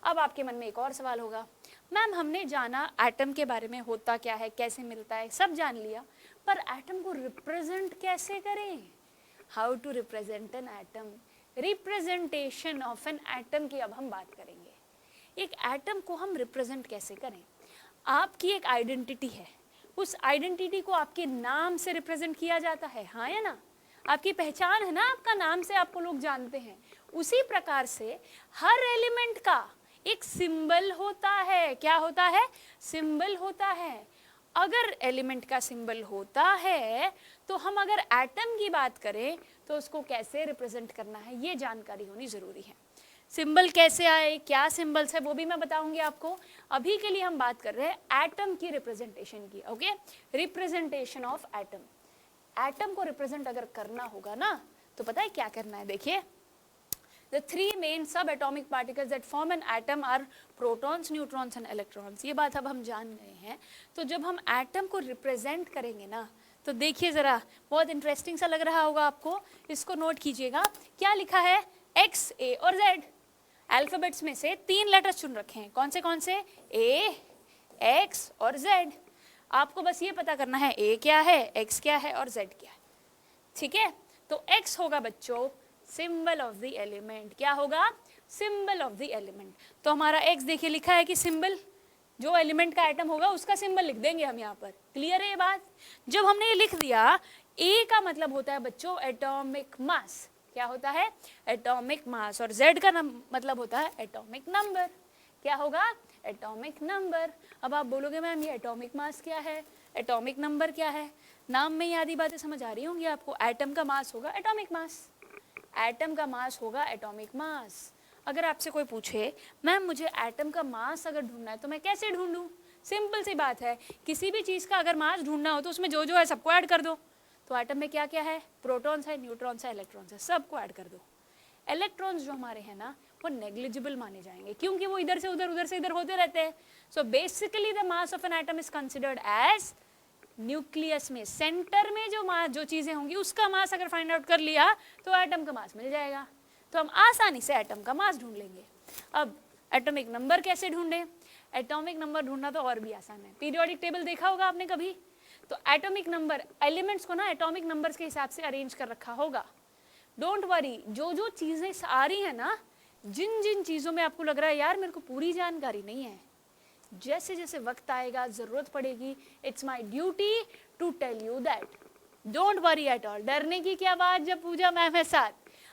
B: अब आपके मन में एक और सवाल होगा, मैम हमने जाना एटम के बारे में, होता क्या है, कैसे मिलता है, सब जान लिया, पर एटम को रिप्रेजेंट कैसे करें। How to represent an atom, representation of an atom की अब हम बात करेंगे। एक एटम को हम रिप्रेजेंट कैसे करें। आपकी एक आइडेंटिटी है, उस आइडेंटिटी को आपके नाम से रिप्रेजेंट किया जाता है, हाँ या ना। आपकी पहचान है ना, आपका नाम से आपको लोग जानते हैं। उसी प्रकार से हर एलिमेंट का एक सिंबल होता है। क्या होता है, सिंबल होता है। अगर एलिमेंट का सिंबल होता है तो हम अगर एटम की बात करें तो उसको कैसे रिप्रेजेंट करना है, ये जानकारी होनी जरूरी है। सिंबल कैसे आए, क्या सिंबल्स है, वो भी मैं बताऊंगी आपको। अभी के लिए हम बात कर रहे हैं एटम की रिप्रेजेंटेशन की। Okay, representation of atom. Atom को रिप्रेजेंट अगर करना होगा ना, तो पता है क्या करना है, देखिए The three main subatomic particles that form an atom are protons, neutrons and electrons। ये बात अब हम जान गए हैं। तो जब हम एटम को रिप्रेजेंट करेंगे ना, तो देखिए जरा, बहुत इंटरेस्टिंग सा लग रहा होगा आपको। इसको नोट कीजिएगा, क्या लिखा है, X, A और Z। अल्फाबेट्स में से 3 लेटर्स चुन रखे हैं, कौन से, A, X और Z। आपको बस ये पता करना है A क्या है, X क्या है और Z क्या है, ठीक है। तो X होगा बच्चों सिंबल ऑफ द एलिमेंट। क्या होगा, सिंबल ऑफ द एलिमेंट। तो हमारा X देखिए लिखा है कि सिंबल, जो एलिमेंट का एटम होगा उसका सिंबल लिख देंगे हम यहाँ पर। क्लियर है ये बात। जब हमने ये लिख दिया, A का मतलब होता है बच्चों एटॉमिक मास। क्या होता है, एटॉमिक मास। और Z का मतलब होता है एटॉमिक नंबर। क्या होगा, एटॉमिक नंबर। अब आप बोलोगे मैम ये एटॉमिक मास क्या है, एटॉमिक नंबर क्या है। नाम में ही आधी बातें समझ आ रही होंगी आपको। एटम का मास होगा एटॉमिक मास, एटम का मास होगा एटॉमिक मास। अगर आपसे कोई पूछे मैम मुझे एटम का मास अगर ढूंढना है तो मैं कैसे ढूंढूं, सिंपल सी बात है, किसी भी चीज़ का अगर मास ढूंढना हो तो उसमें जो जो है सबको ऐड कर दो। तो एटम में क्या क्या है, प्रोटॉन्स है, न्यूट्रॉन्स है, इलेक्ट्रॉन्स है, सबको ऐड कर दो। इलेक्ट्रॉन्स जो हमारे हैं ना, वो नेग्लिजिबल माने जाएंगे क्योंकि वो इधर से उधर होते रहते हैं। So basically the mass of an atom is considered as nucleus में, सेंटर में जो चीजें होंगी उसका मास अगर फाइंड आउट कर लिया तो एटम का मास मिल जाएगा। तो हम आसानी से एटम का मास ढूंढ लेंगे। अब एटॉमिक नंबर कैसे ढूंढें, एटॉमिक नंबर ढूंढना तो और भी आसान है। पीरियोडिक टेबल देखा होगा आपने कभी, तो एटॉमिक नंबर, एलिमेंट्स को ना एटॉमिक नंबर्स के हिसाब से अरेंज कर रखा होगा। डोंट वरी, जो चीजें आ रही है ना, जिन जिन चीजों में आपको लग रहा है यार मेरे को पूरी जानकारी नहीं है, जैसे जैसे वक्त आएगा, जरूरत पड़ेगी, it's my duty to tell you that. Don't worry at all. डरने की क्या बात जब पूजा मैम है साथ।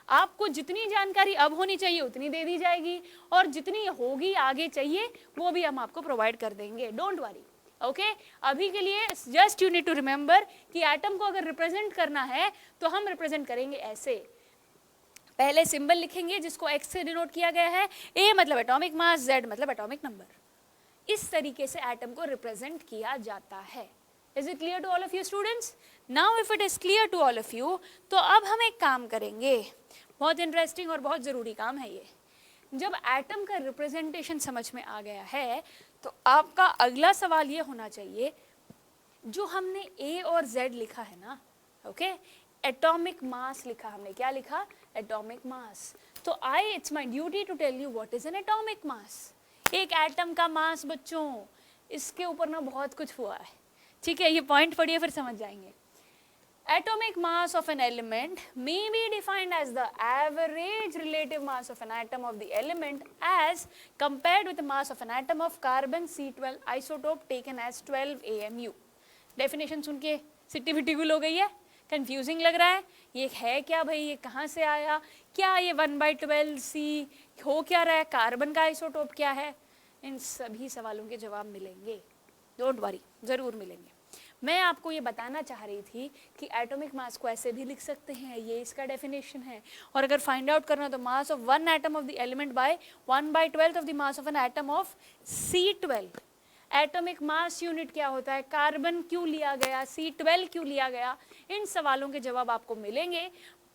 B: आपको जितनी जानकारी अब होनी चाहिए उतनी दे दी जाएगी, और जितनी होगी आगे चाहिए वो भी हम आपको प्रोवाइड कर देंगे। Don't worry, okay. अभी के लिए just you need to remember कि एटम को अगर रिप्रेजेंट करना है तो हम रिप्रेजेंट करेंगे ऐसे। पहले सिंबल लिखेंगे जिसको एक्स से डिनोट किया गया है, ए मतलब एटॉमिक मास, जेड मतलब एटॉमिक नंबर। इस तरीके से एटम को रिप्रेजेंट किया जाता है। Is it clear to all of you students? Now if it is clear to all of you, तो अब हम एक काम करेंगे, बहुत इंटरेस्टिंग और बहुत जरूरी काम है ये। जब एटम का रिप्रेजेंटेशन समझ में आ गया है तो आपका अगला सवाल ये होना चाहिए, जो हमने ए और जेड लिखा है ना, ओके, एटॉमिक मास लिखा हमने, क्या लिखा, एटॉमिक मास। तो I it's my duty to tell you what is an atomic mass. एक एटम का मास बच्चों, इसके ऊपर ना बहुत कुछ हुआ है, ठीक है। ये पॉइंट पढ़िए फिर समझ जाएंगे। Atomic mass of an element may be defined as the average relative mass of an atom of the element as compared with the mass of an atom of carbon C12 isotope taken as 12 AMU। Definition सुन के सिट्टी बिट्टी गुल हो गई है, confusing लग रहा है, ये है क्या भाई, ये कहाँ से आया, क्या ये 1/12 C हो क्या रहा है, कार्बन का आइसोटोप क्या है, इन सभी सवालों के जवाब मिलेंगे। डोंट वरी, ज़रूर मिलेंगे। मैं आपको ये बताना चाह रही थी कि एटॉमिक मास को ऐसे भी लिख सकते हैं, ये इसका डेफिनेशन है। और अगर फाइंड आउट करना तो mass of one atom of the element by 1/12 of the mass of an atom of C12। Atomic mass unit क्या होता है, कार्बन क्यों लिया गया, C12 क्यों लिया गया, इन सवालों के जवाब आपको मिलेंगे।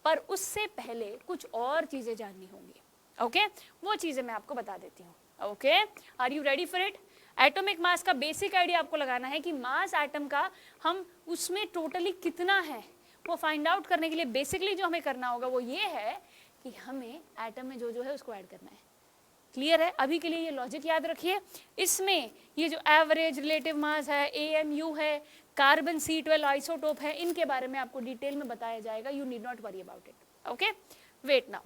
B: पर उससे पहले कुछ और चीज़ें जाननी होंगी, ओके वो चीज़ें मैं आपको बता देती हूँ। Okay, are you ready for it? Atomic mass का बेसिक आइडिया आपको लगाना है कि मास एटम का हम उसमें टोटली कितना है वो फाइंड आउट करने के लिए बेसिकली जो हमें करना होगा वो ये है कि हमें एटम में जो जो है उसको ऐड करना है। क्लियर है? अभी के लिए ये लॉजिक याद रखिए। इसमें ये जो एवरेज रिलेटिव मास है, AMU है, कार्बन C12 आइसोटोप है, इनके बारे में आपको डिटेल में बताया जाएगा। You need not worry about it. Okay, wait now.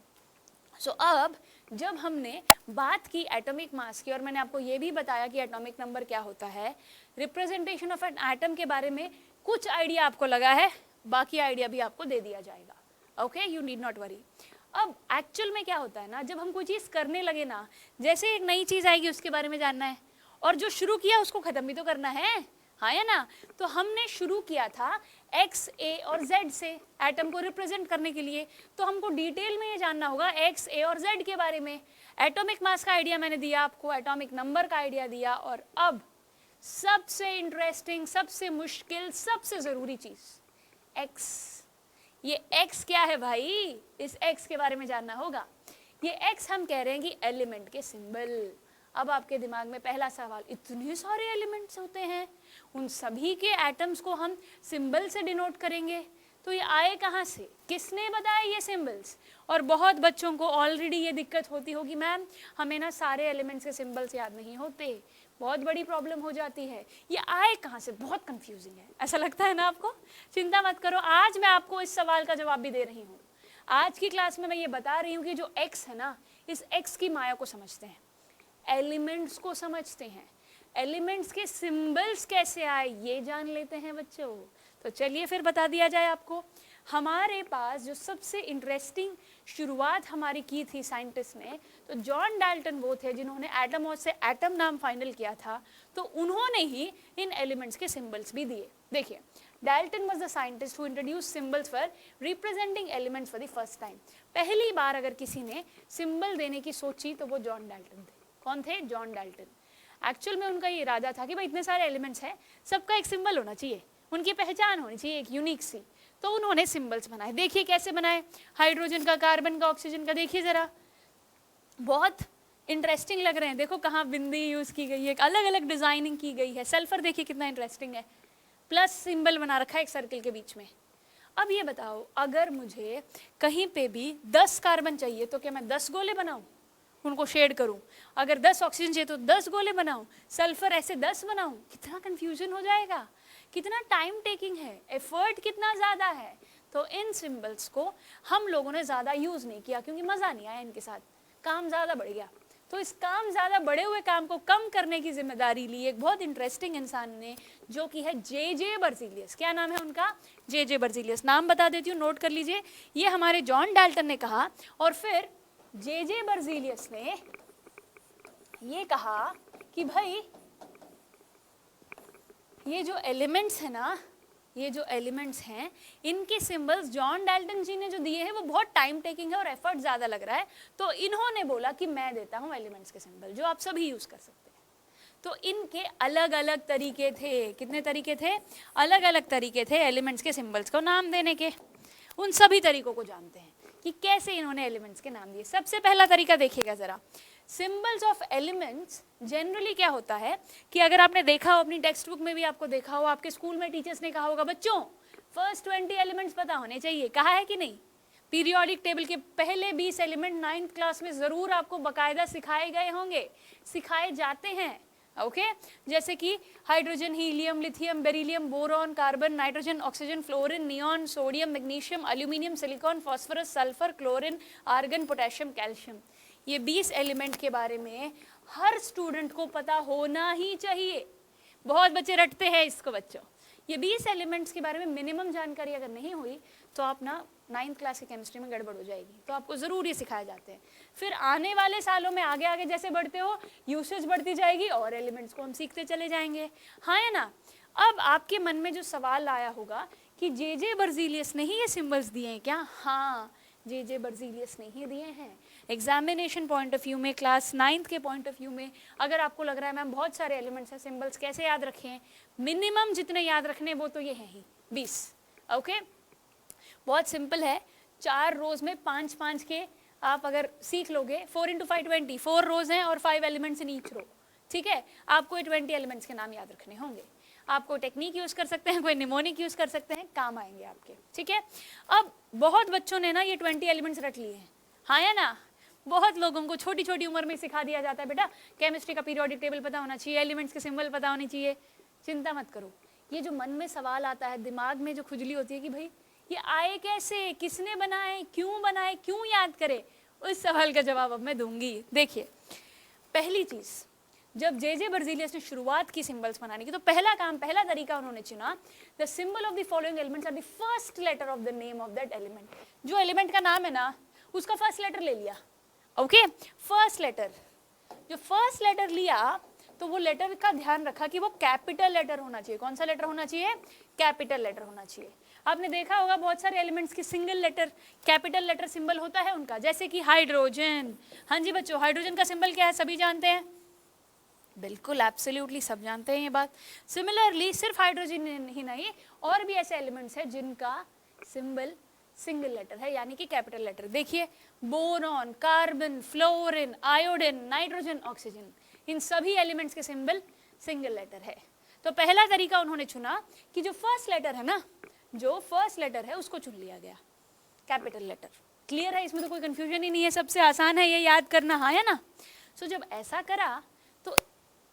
B: So अब जब हमने बात की एटॉमिक मास की और मैंने आपको ये भी बताया कि एटॉमिक नंबर क्या होता है, रिप्रेजेंटेशन ऑफ एन एटम के बारे में कुछ आइडिया आपको लगा है, बाकी आइडिया भी आपको दे दिया जाएगा। Okay, you need not worry. अब एक्चुअल में क्या होता है ना, जब हम कोई चीज़ करने लगे ना, जैसे एक नई चीज़ आएगी उसके बारे में जानना है, और जो शुरू किया उसको ख़त्म भी तो करना है, हाँ या ना? तो हमने शुरू किया था X, A और Z से एटम को रिप्रेजेंट करने के लिए, तो हमको डिटेल में ये जानना होगा X, A और Z के बारे में। एटॉमिक मास का आइडिया मैंने दिया आपको, एटॉमिक नंबर का आइडिया दिया, और अब सबसे इंटरेस्टिंग, सबसे मुश्किल, सबसे ज़रूरी चीज़ X। ये X क्या है भाई? इस X के बारे में जानना होगा। ये X हम कह रहे हैं कि एलिमेंट के सिंबल। अब आपके दिमाग में पहला सवाल, इतने सारे एलिमेंट्स होते हैं, उन सभी के एटम्स को हम सिंबल से डिनोट करेंगे, तो ये आए कहाँ से, किसने बताया ये सिंबल्स? और बहुत बच्चों को ऑलरेडी ये दिक्कत होती होगी, मैम हमें ना सारे एलिमेंट्स के सिंबल्स याद नहीं होते, बहुत बड़ी प्रॉब्लम हो जाती है, ये आए कहाँ से, बहुत कंफ्यूजिंग है, ऐसा लगता है ना आपको? चिंता मत करो, आज मैं आपको इस सवाल का जवाब भी दे रही हूँ। आज की क्लास में मैं ये बता रही हूँ कि जो X है ना, इस X की माया को समझते हैं, एलिमेंट्स को समझते हैं, एलिमेंट्स के सिंबल्स कैसे आए ये जान लेते हैं बच्चों। तो चलिए फिर बता दिया जाए आपको। हमारे पास जो सबसे इंटरेस्टिंग शुरुआत हमारी की थी साइंटिस्ट ने, तो जॉन डाल्टन वो थे जिन्होंने एटम से एटम नाम फाइनल किया था, तो उन्होंने ही इन एलिमेंट्स के सिंबल्स भी दिए। देखिए, Dalton was the scientist who introduced symbols for representing elements for the first time. पहली बार अगर किसी ने सिंबल देने की सोची तो वो जॉन डाल्टन थे। कौन थे? John Dalton. एक्चुअल में उनका ये इरादा था कि भाई इतने सारे एलिमेंट्स हैं, सबका एक सिंबल होना चाहिए, उनकी पहचान होनी चाहिए एक यूनिक सी, तो उन्होंने सिंबल्स बनाए। देखिए कैसे बनाए, हाइड्रोजन का, कार्बन का, ऑक्सीजन का, देखिए ज़रा, बहुत इंटरेस्टिंग लग रहे हैं। देखो कहाँ बिंदी यूज़ की गई है, अलग अलग डिज़ाइनिंग की गई है। सल्फर देखिए कितना इंटरेस्टिंग है, प्लस सिंबल बना रखा है एक सर्कल के बीच में। अब ये बताओ, अगर मुझे कहीं पे भी 10 कार्बन चाहिए तो क्या मैं 10 गोले बनाऊँ, उनको शेड करूं? अगर 10 ऑक्सीजन चाहिए तो 10 गोले बनाऊं, सल्फर ऐसे 10 बनाऊं? कितना कंफ्यूजन हो जाएगा, कितना टाइम टेकिंग है, एफर्ट कितना ज़्यादा है। तो इन सिंबल्स को हम लोगों ने ज़्यादा यूज़ नहीं किया क्योंकि मज़ा नहीं आया इनके साथ, काम ज़्यादा बढ़ गया। तो इस काम ज़्यादा बढ़े हुए काम को कम करने की जिम्मेदारी ली एक बहुत इंटरेस्टिंग इंसान ने, जो कि है जे बर्जीलियस। क्या नाम है उनका? जे बर्जीलियस। नाम बता देती हूँ, नोट कर लीजिए। ये हमारे जॉन डाल्टन ने कहा, और फिर जे बर्जीलियस ने ये कहा कि भाई ये जो एलिमेंट्स है ना, ये जो एलिमेंट्स हैं, इनके सिंबल्स जॉन डाल्टन जी ने जो दिए हैं वो बहुत टाइम टेकिंग है और एफर्ट ज़्यादा लग रहा है, तो इन्होंने बोला कि मैं देता हूँ एलिमेंट्स के सिंबल जो आप सभी यूज़ कर सकते हैं। तो इनके अलग अलग तरीके थे। कितने तरीके थे? अलग अलग तरीके थे एलिमेंट्स के सिंबल्स को नाम देने के। उन सभी तरीकों को जानते हैं कि कैसे इन्होंने एलिमेंट्स के नाम दिए। सबसे पहला तरीका देखिएगा ज़रा, सिंबल्स ऑफ एलिमेंट्स जनरली क्या होता है कि अगर आपने देखा हो, अपनी टेक्स्ट बुक में भी आपको देखा हो, आपके स्कूल में टीचर्स ने कहा होगा बच्चों फर्स्ट 20 एलिमेंट्स पता होने चाहिए, कहा है कि नहीं? पीरियोडिक टेबल के पहले 20 एलिमेंट 9th क्लास में ज़रूर आपको बाकायदा सिखाए गए होंगे, सिखाए जाते हैं। ओके, जैसे कि hydrogen, helium, lithium, beryllium, boron, carbon, nitrogen, oxygen, fluorine, neon, sodium, magnesium, aluminium, silicon, phosphorus, sulphur, chlorine, argon, potassium, calcium. ये 20 एलिमेंट के बारे में हर स्टूडेंट को पता होना ही चाहिए। बहुत बच्चे रटते हैं इसको बच्चों, ये 20 एलिमेंट्स के बारे में मिनिमम जानकारी अगर नहीं हुई तो आप ना 9th क्लास की केमिस्ट्री में गड़बड़ हो जाएगी। तो आपको ज़रूर ये सिखाए जाते हैं। फिर आने वाले सालों में आगे आगे जैसे बढ़ते हो यूसेज बढ़ती जाएगी और एलिमेंट्स को हम सीखते चले जाएंगे, हाँ या ना। अब आपके मन में जो सवाल आया होगा कि जे बर्जीलियस ने ही ये सिंबल्स दिए हैं क्या? हाँ, जे बर्जीलियस ने ही दिए हैं। एग्जामिनेशन पॉइंट ऑफ व्यू में, क्लास 9th के पॉइंट ऑफ व्यू में, अगर आपको लग रहा है मैम बहुत सारे एलिमेंट्स हैं, सिंबल्स कैसे याद रखें, मिनिमम जितने याद रखने वो तो ये हैं ही 20। ओके, बहुत सिंपल है। 4 रोज में 5-5 के आप अगर सीख लोगे, 4 × 5 20, 4 रोज हैं और 5 एलिमेंट्स इन ईच रो, ठीक है। आपको 20 एलिमेंट्स के नाम याद रखने होंगे। आपको टेक्निक यूज कर सकते हैं, कोई निमोनिक यूज कर सकते हैं, काम आएंगे आपके, ठीक है। अब बहुत बच्चों ने ना ये 20 एलिमेंट्स रट लिए हैं, हाँ या ना। बहुत लोगों को छोटी छोटी उम्र में सिखा दिया जाता है, बेटा केमिस्ट्री का पीरियोडिक टेबल पता होना चाहिए, एलिमेंट्स के सिंबल पता होने चाहिए। चिंता मत करो, ये जो मन में सवाल आता है, दिमाग में जो खुजली होती है कि भाई ये आए कैसे, किसने बनाए, क्यों याद करे, उस सवाल का जवाब अब मैं दूंगी। देखिए, पहली चीज, जब जे बर्जीलियस ने शुरुआत की सिंबल्स बनाने की, तो पहला तरीका उन्होंने चुना, the symbol of the following elements are the first letter of the name of that element. जो एलिमेंट का नाम है ना, उसका फर्स्ट लेटर ले लिया। ओके, फर्स्ट लेटर, जो फर्स्ट लेटर लिया तो वो लेटर का ध्यान रखा कि वो कैपिटल लेटर होना चाहिए। कौन सा लेटर होना चाहिए? कैपिटल लेटर होना चाहिए। आपने देखा होगा बहुत सारे एलिमेंट्स की single letter capital letter symbol होता है उनका, जैसे कि हाइड्रोजन। हाँ जी बच्चों, हाइड्रोजन का सिंबल क्या है, सभी जानते हैं? बिल्कुल, एब्सोल्युटली सब जानते हैं ये बात। सिमिलरली सिर्फ हाइड्रोजन ही नहीं, और भी ऐसे एलिमेंट्स हैं जिनका सिंबल सिंगल लेटर है, यानी कि कैपिटल लेटर। देखिए, boron, carbon, fluorine, iodine, nitrogen, oxygen, इन सभी एलिमेंट्स के सिंबल सिंगल लेटर है। तो पहला तरीका उन्होंने चुना कि जो फर्स्ट लेटर है ना, जो फर्स्ट लेटर है उसको चुन लिया गया, कैपिटल लेटर। क्लियर है? इसमें तो कोई कंफ्यूजन ही नहीं है, सबसे आसान है ये याद करना, हाँ या ना। सो जब ऐसा करा तो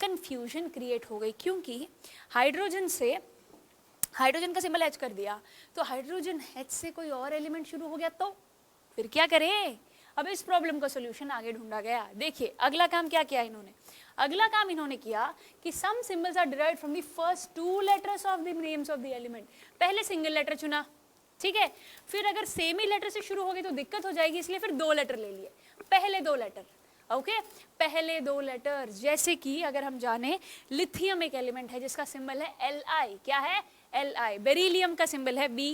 B: कंफ्यूजन क्रिएट हो गई, क्योंकि हाइड्रोजन का सिंबल H कर दिया, तो हाइड्रोजन H से कोई और एलिमेंट शुरू हो गया तो फिर क्या करें? अब इस प्रॉब्लम का सॉल्यूशन आगे ढूंढा गया। देखिए, अगला काम क्या किया इन्होंने? अगला काम इन्होंने किया कि some symbols are derived from the first 2 letters of the names of the element. पहले सिंगल लेटर चुना, ठीक है, फिर अगर सेम ही लेटर से शुरू हो गई तो दिक्कत हो जाएगी, इसलिए फिर 2 लेटर ले लिए, पहले 2 लेटर। ओके, पहले 2 लेटर, जैसे कि अगर हम जाने, लिथियम एक एलिमेंट है जिसका सिंबल है Li। क्या है? Li। बेरिलियम का सिंबल है Be।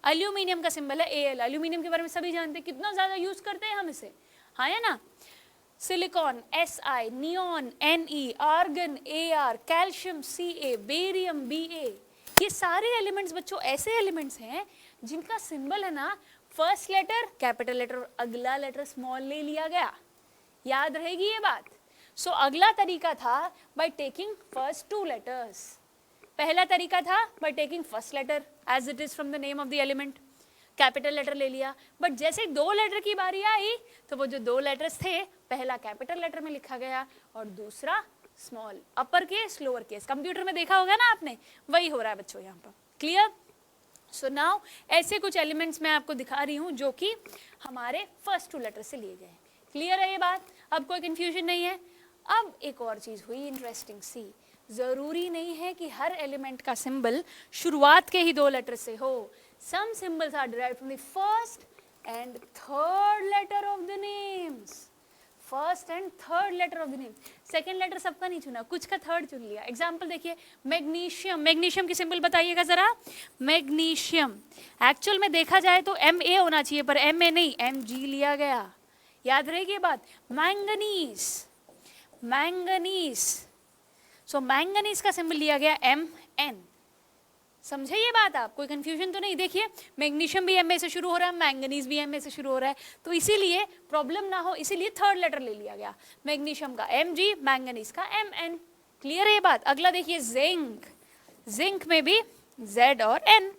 B: एल्यूमिनियम का सिंबल है Al। एल्यूमिनियम के बारे में सभी जानते हैं, कितना ज्यादा यूज करते हैं हम इसे, हाँ या ना। Silicon Si, neon Ne, argon Ar, calcium Ca, barium Ba। ये सारे एलिमेंट्स बच्चों ऐसे एलिमेंट्स हैं जिनका सिंबल है ना, फर्स्ट लेटर कैपिटल लेटर और अगला लेटर स्मॉल ले लिया गया। याद रहेगी ये बात। सो अगला तरीका था बाय टेकिंग फर्स्ट 2 लेटर्स। पहला तरीका था by taking first letter as it is from the name of the element, capital letter ले लिया। बट जैसे 2 लेटर की बारी आई तो वो जो 2 लेटर्स थे, पहला कैपिटल लेटर में लिखा गया और दूसरा small, upper case lower case. Computer में देखा होगा ना आपने, वही हो रहा है बच्चों यहाँ पर। क्लियर? सो नाउ ऐसे कुछ एलिमेंट्स मैं आपको दिखा रही हूँ जो कि हमारे फर्स्ट 2 लेटर से लिए गए। क्लियर है ये बात? अब कोई कंफ्यूजन नहीं है। अब एक और चीज हुई इंटरेस्टिंग सी, जरूरी नहीं है कि हर एलिमेंट का सिंबल शुरुआत के ही 2 लेटर से हो। Some symbols are derived from the first and third letter of the names. First and third letter of the name. Second letter सबका नहीं चुना, कुछ का थर्ड चुन लिया। एग्जाम्पल देखिए, मैग्नीशियम, मैग्नीशियम की सिंबल बताइएगा जरा। मैग्नीशियम एक्चुअल में देखा जाए तो Ma होना चाहिए, पर Ma नहीं, Mg लिया गया। याद रहेगी ये बात। मैंगनीज, मैंगनीज, सो मैंगनीज का सिंबल लिया गया Mn। समझे ये बात आप? कोई कंफ्यूजन तो नहीं? देखिए, मैग्नीशियम भी Ma से शुरू हो रहा है, मैंगनीज भी Ma से शुरू हो रहा है, तो इसीलिए प्रॉब्लम ना हो, इसीलिए थर्ड लेटर ले लिया गया। मैग्नीशियम का Mg, मैंगनीज का Mn। क्लियर है ये बात? अगला देखिए, जिंक, जिंक में भी Z और N।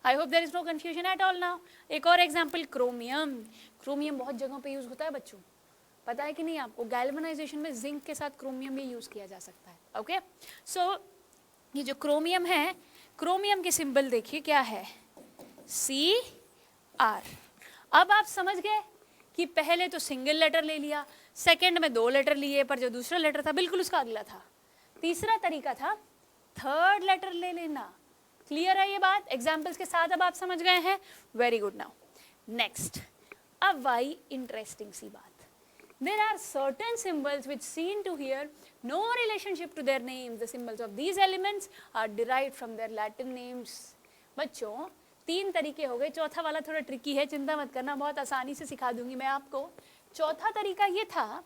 B: I hope there is no confusion at all now. एक और एग्जाम्पल, क्रोमियम। क्रोमियम बहुत जगहों पे यूज होता है बच्चों, पता है कि नहीं आपको? गैल्वेनाइजेशन में जिंक के साथ क्रोमियम भी यूज किया जा सकता है। ओके, सो ये जो क्रोमियम है, क्रोमियम के सिंबल देखिए क्या है, Cr। अब आप समझ गए कि पहले तो सिंगल लेटर ले लिया, सेकंड में 2 लेटर लिए, पर जो दूसरा लेटर था बिल्कुल उसका अगला था। तीसरा तरीका था थर्ड लेटर ले लेना, क्लियर है ये बात? एग्जाम्पल्स के साथ अब आप समझ गए हैं? Very good. नाउ नेक्स्ट, अब भाई इंटरेस्टिंग सी बात. There are certain symbols which seem to here no relationship to their names. The symbols of these elements are derived from their Latin names. बच्चों 3 तरीके हो गए. चौथा वाला थोड़ा ट्रिकी है, चिंता मत करना, बहुत आसानी से सिखा दूंगी मैं आपको. चौथा तरीका ये था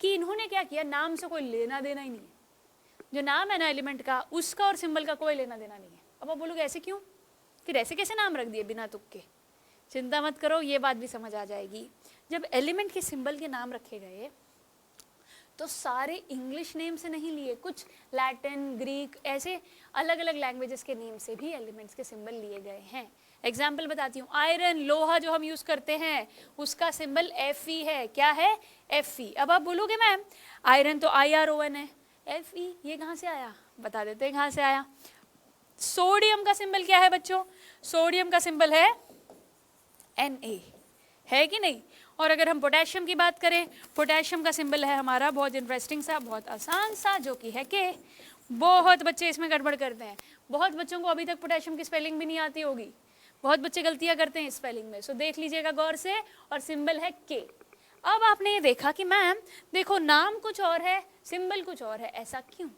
B: कि इन्होंने क्या किया, नाम से कोई लेना देना ही नहीं है. जो नाम है ना एलिमेंट का, उसका और सिंबल का कोई लेना देना नहीं है. अब आप बोलोगे ऐसे क्यों, फिर ऐसे कैसे नाम रख दिए बिना तुक के? चिंता मत करो, ये बात भी समझ आ जाएगी. जब एलिमेंट के सिंबल के नाम रखे गए तो सारे इंग्लिश नेम से नहीं लिए, कुछ लैटिन, ग्रीक, ऐसे अलग अलग लैंग्वेजेस के नेम से भी एलिमेंट्स के सिंबल लिए गए हैं. एग्जाम्पल बताती हूँ. आयरन, लोहा जो हम यूज करते हैं, उसका सिंबल Fe है. क्या है? Fe. अब आप बोलोगे मैम आयरन तो IRON है, Fe ये कहाँ से आया? बता देते हैं कहाँ से आया. सोडियम का सिंबल क्या है बच्चों? सोडियम का सिंबल है Na, है कि नहीं? और अगर हम पोटेशियम की बात करें, पोटेशियम का सिंबल है हमारा बहुत इंटरेस्टिंग सा, बहुत आसान सा, जो कि है के. बहुत बच्चे इसमें गड़बड़ करते हैं. बहुत बच्चों को अभी तक पोटेशियम की स्पेलिंग भी नहीं आती होगी. बहुत बच्चे गलतियां करते हैं स्पेलिंग में. सो देख लीजिएगा गौर से, और सिंबल है के. अब आपने ये देखा कि मैम देखो नाम कुछ और है, सिंबल कुछ और है. ऐसा क्यों?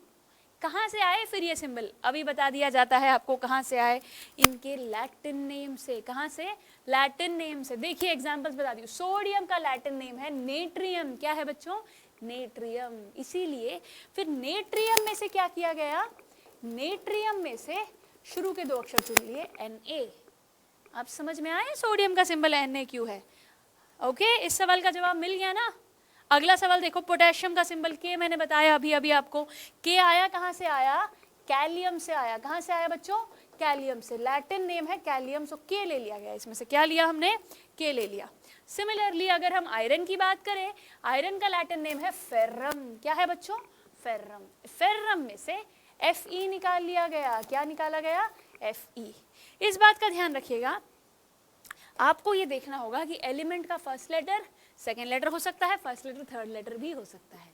B: कहाँ से आए फिर ये सिंबल? अभी बता दिया जाता है आपको कहाँ से आए. इनके लैटिन नेम से. कहाँ से? लैटिन नेम से. देखिए एग्जांपल्स बता दी. सोडियम का लैटिन नेम है नेट्रियम. क्या है बच्चों? नेट्रियम. इसीलिए फिर नेट्रियम में से क्या किया गया? नेट्रियम में से शुरू के 2 अक्षर चुन लिए, Na. आप समझ में आए सोडियम का सिंबल Na क्यों है? ओके, इस सवाल का जवाब मिल गया ना. अगला सवाल देखो, पोटेशियम का सिंबल के. मैंने बताया अभी अभी आपको, के आया कहाँ से आया? कैलियम से आया. कहाँ से आया बच्चों? कैलियम से. लैटिन नेम है कैलियम, सो के ले लिया गया. इसमें से क्या लिया हमने? के ले लिया. सिमिलरली अगर हम आयरन की बात करें, आयरन का लैटिन नेम है फेरम. क्या है बच्चों? फेरम. फेरम में से Fe निकाल लिया गया. क्या निकाला गया? Fe. इस बात का ध्यान रखिएगा, आपको ये देखना होगा कि एलिमेंट का फर्स्ट लेटर सेकेंड लेटर हो सकता है, फर्स्ट लेटर थर्ड लेटर भी हो सकता है.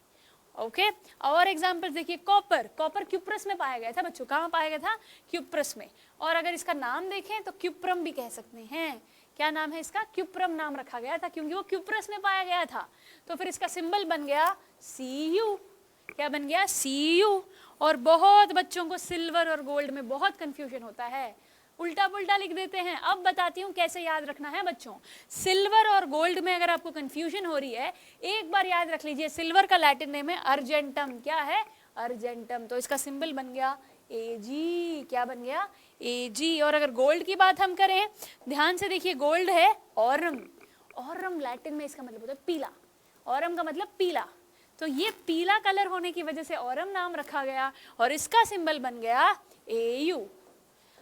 B: ओके. और एग्जांपल देखिए, कॉपर. कॉपर क्यूप्रस में पाया गया था बच्चों. कहाँ पाया गया था? क्यूप्रस में. और अगर इसका नाम देखें तो क्यूप्रम भी कह सकते हैं. क्या नाम है इसका? क्यूप्रम नाम रखा गया था क्योंकि वो क्यूप्रस में पाया गया था. तो फिर इसका सिंबल बन गया Cu. क्या बन गया? Cu. और बहुत बच्चों को सिल्वर और गोल्ड में बहुत कंफ्यूजन होता है, उल्टा पुल्टा लिख देते हैं. अब बताती हूँ कैसे याद रखना है बच्चों. सिल्वर और गोल्ड में अगर आपको कंफ्यूजन हो रही है, एक बार याद रख लीजिए, सिल्वर का लैटिन नेम है अर्जेंटम. क्या है? अर्जेंटम. तो इसका सिंबल बन गया Ag. क्या बन गया? Ag. और अगर गोल्ड की बात हम करें, ध्यान से देखिए, गोल्ड है ऑरम. ऑरम लैटिन में इसका मतलब होता है पीला. ऑरम का मतलब पीला. तो ये पीला कलर होने की वजह से ऑरम नाम रखा गया और इसका सिंबल बन गया Au.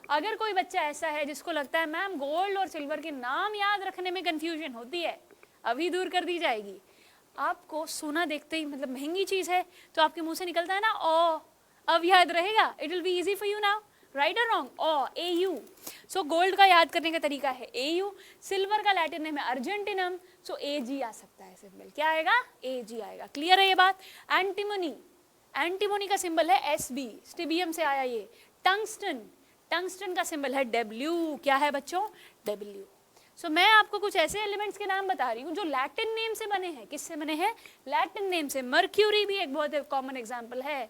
B: अगर कोई बच्चा ऐसा है जिसको लगता है मैम गोल्ड और सिल्वर के नाम याद रखने में कंफ्यूजन होती है, अभी दूर कर दी जाएगी. आपको सोना देखते ही, मतलब महंगी चीज है तो आपके मुंह से निकलता है ना ओ, अब याद रहेगा. It will be easy for you now. Right और रॉन्ग? ओ, Au. सो गोल्ड का याद करने का तरीका है Au. सिल्वर का लैटिन नेम है अर्जेंटिनम, सो Ag आ सकता है सिंबल. क्या आएगा? Ag आएगा. क्लियर है ये बात? एंटीमोनी. एंटीमोनी का सिंबल है Sb. स्टिबियम से आया ये. टंगस्टन. टंगस्टन का सिंबल है W. क्या है बच्चों? W. सो मैं आपको कुछ ऐसे एलिमेंट्स के नाम बता रही हूँ जो लैटिन नेम से बने हैं. किससे बने हैं? लैटिन नेम से. मर्क्यूरी भी एक बहुत कॉमन एग्जांपल है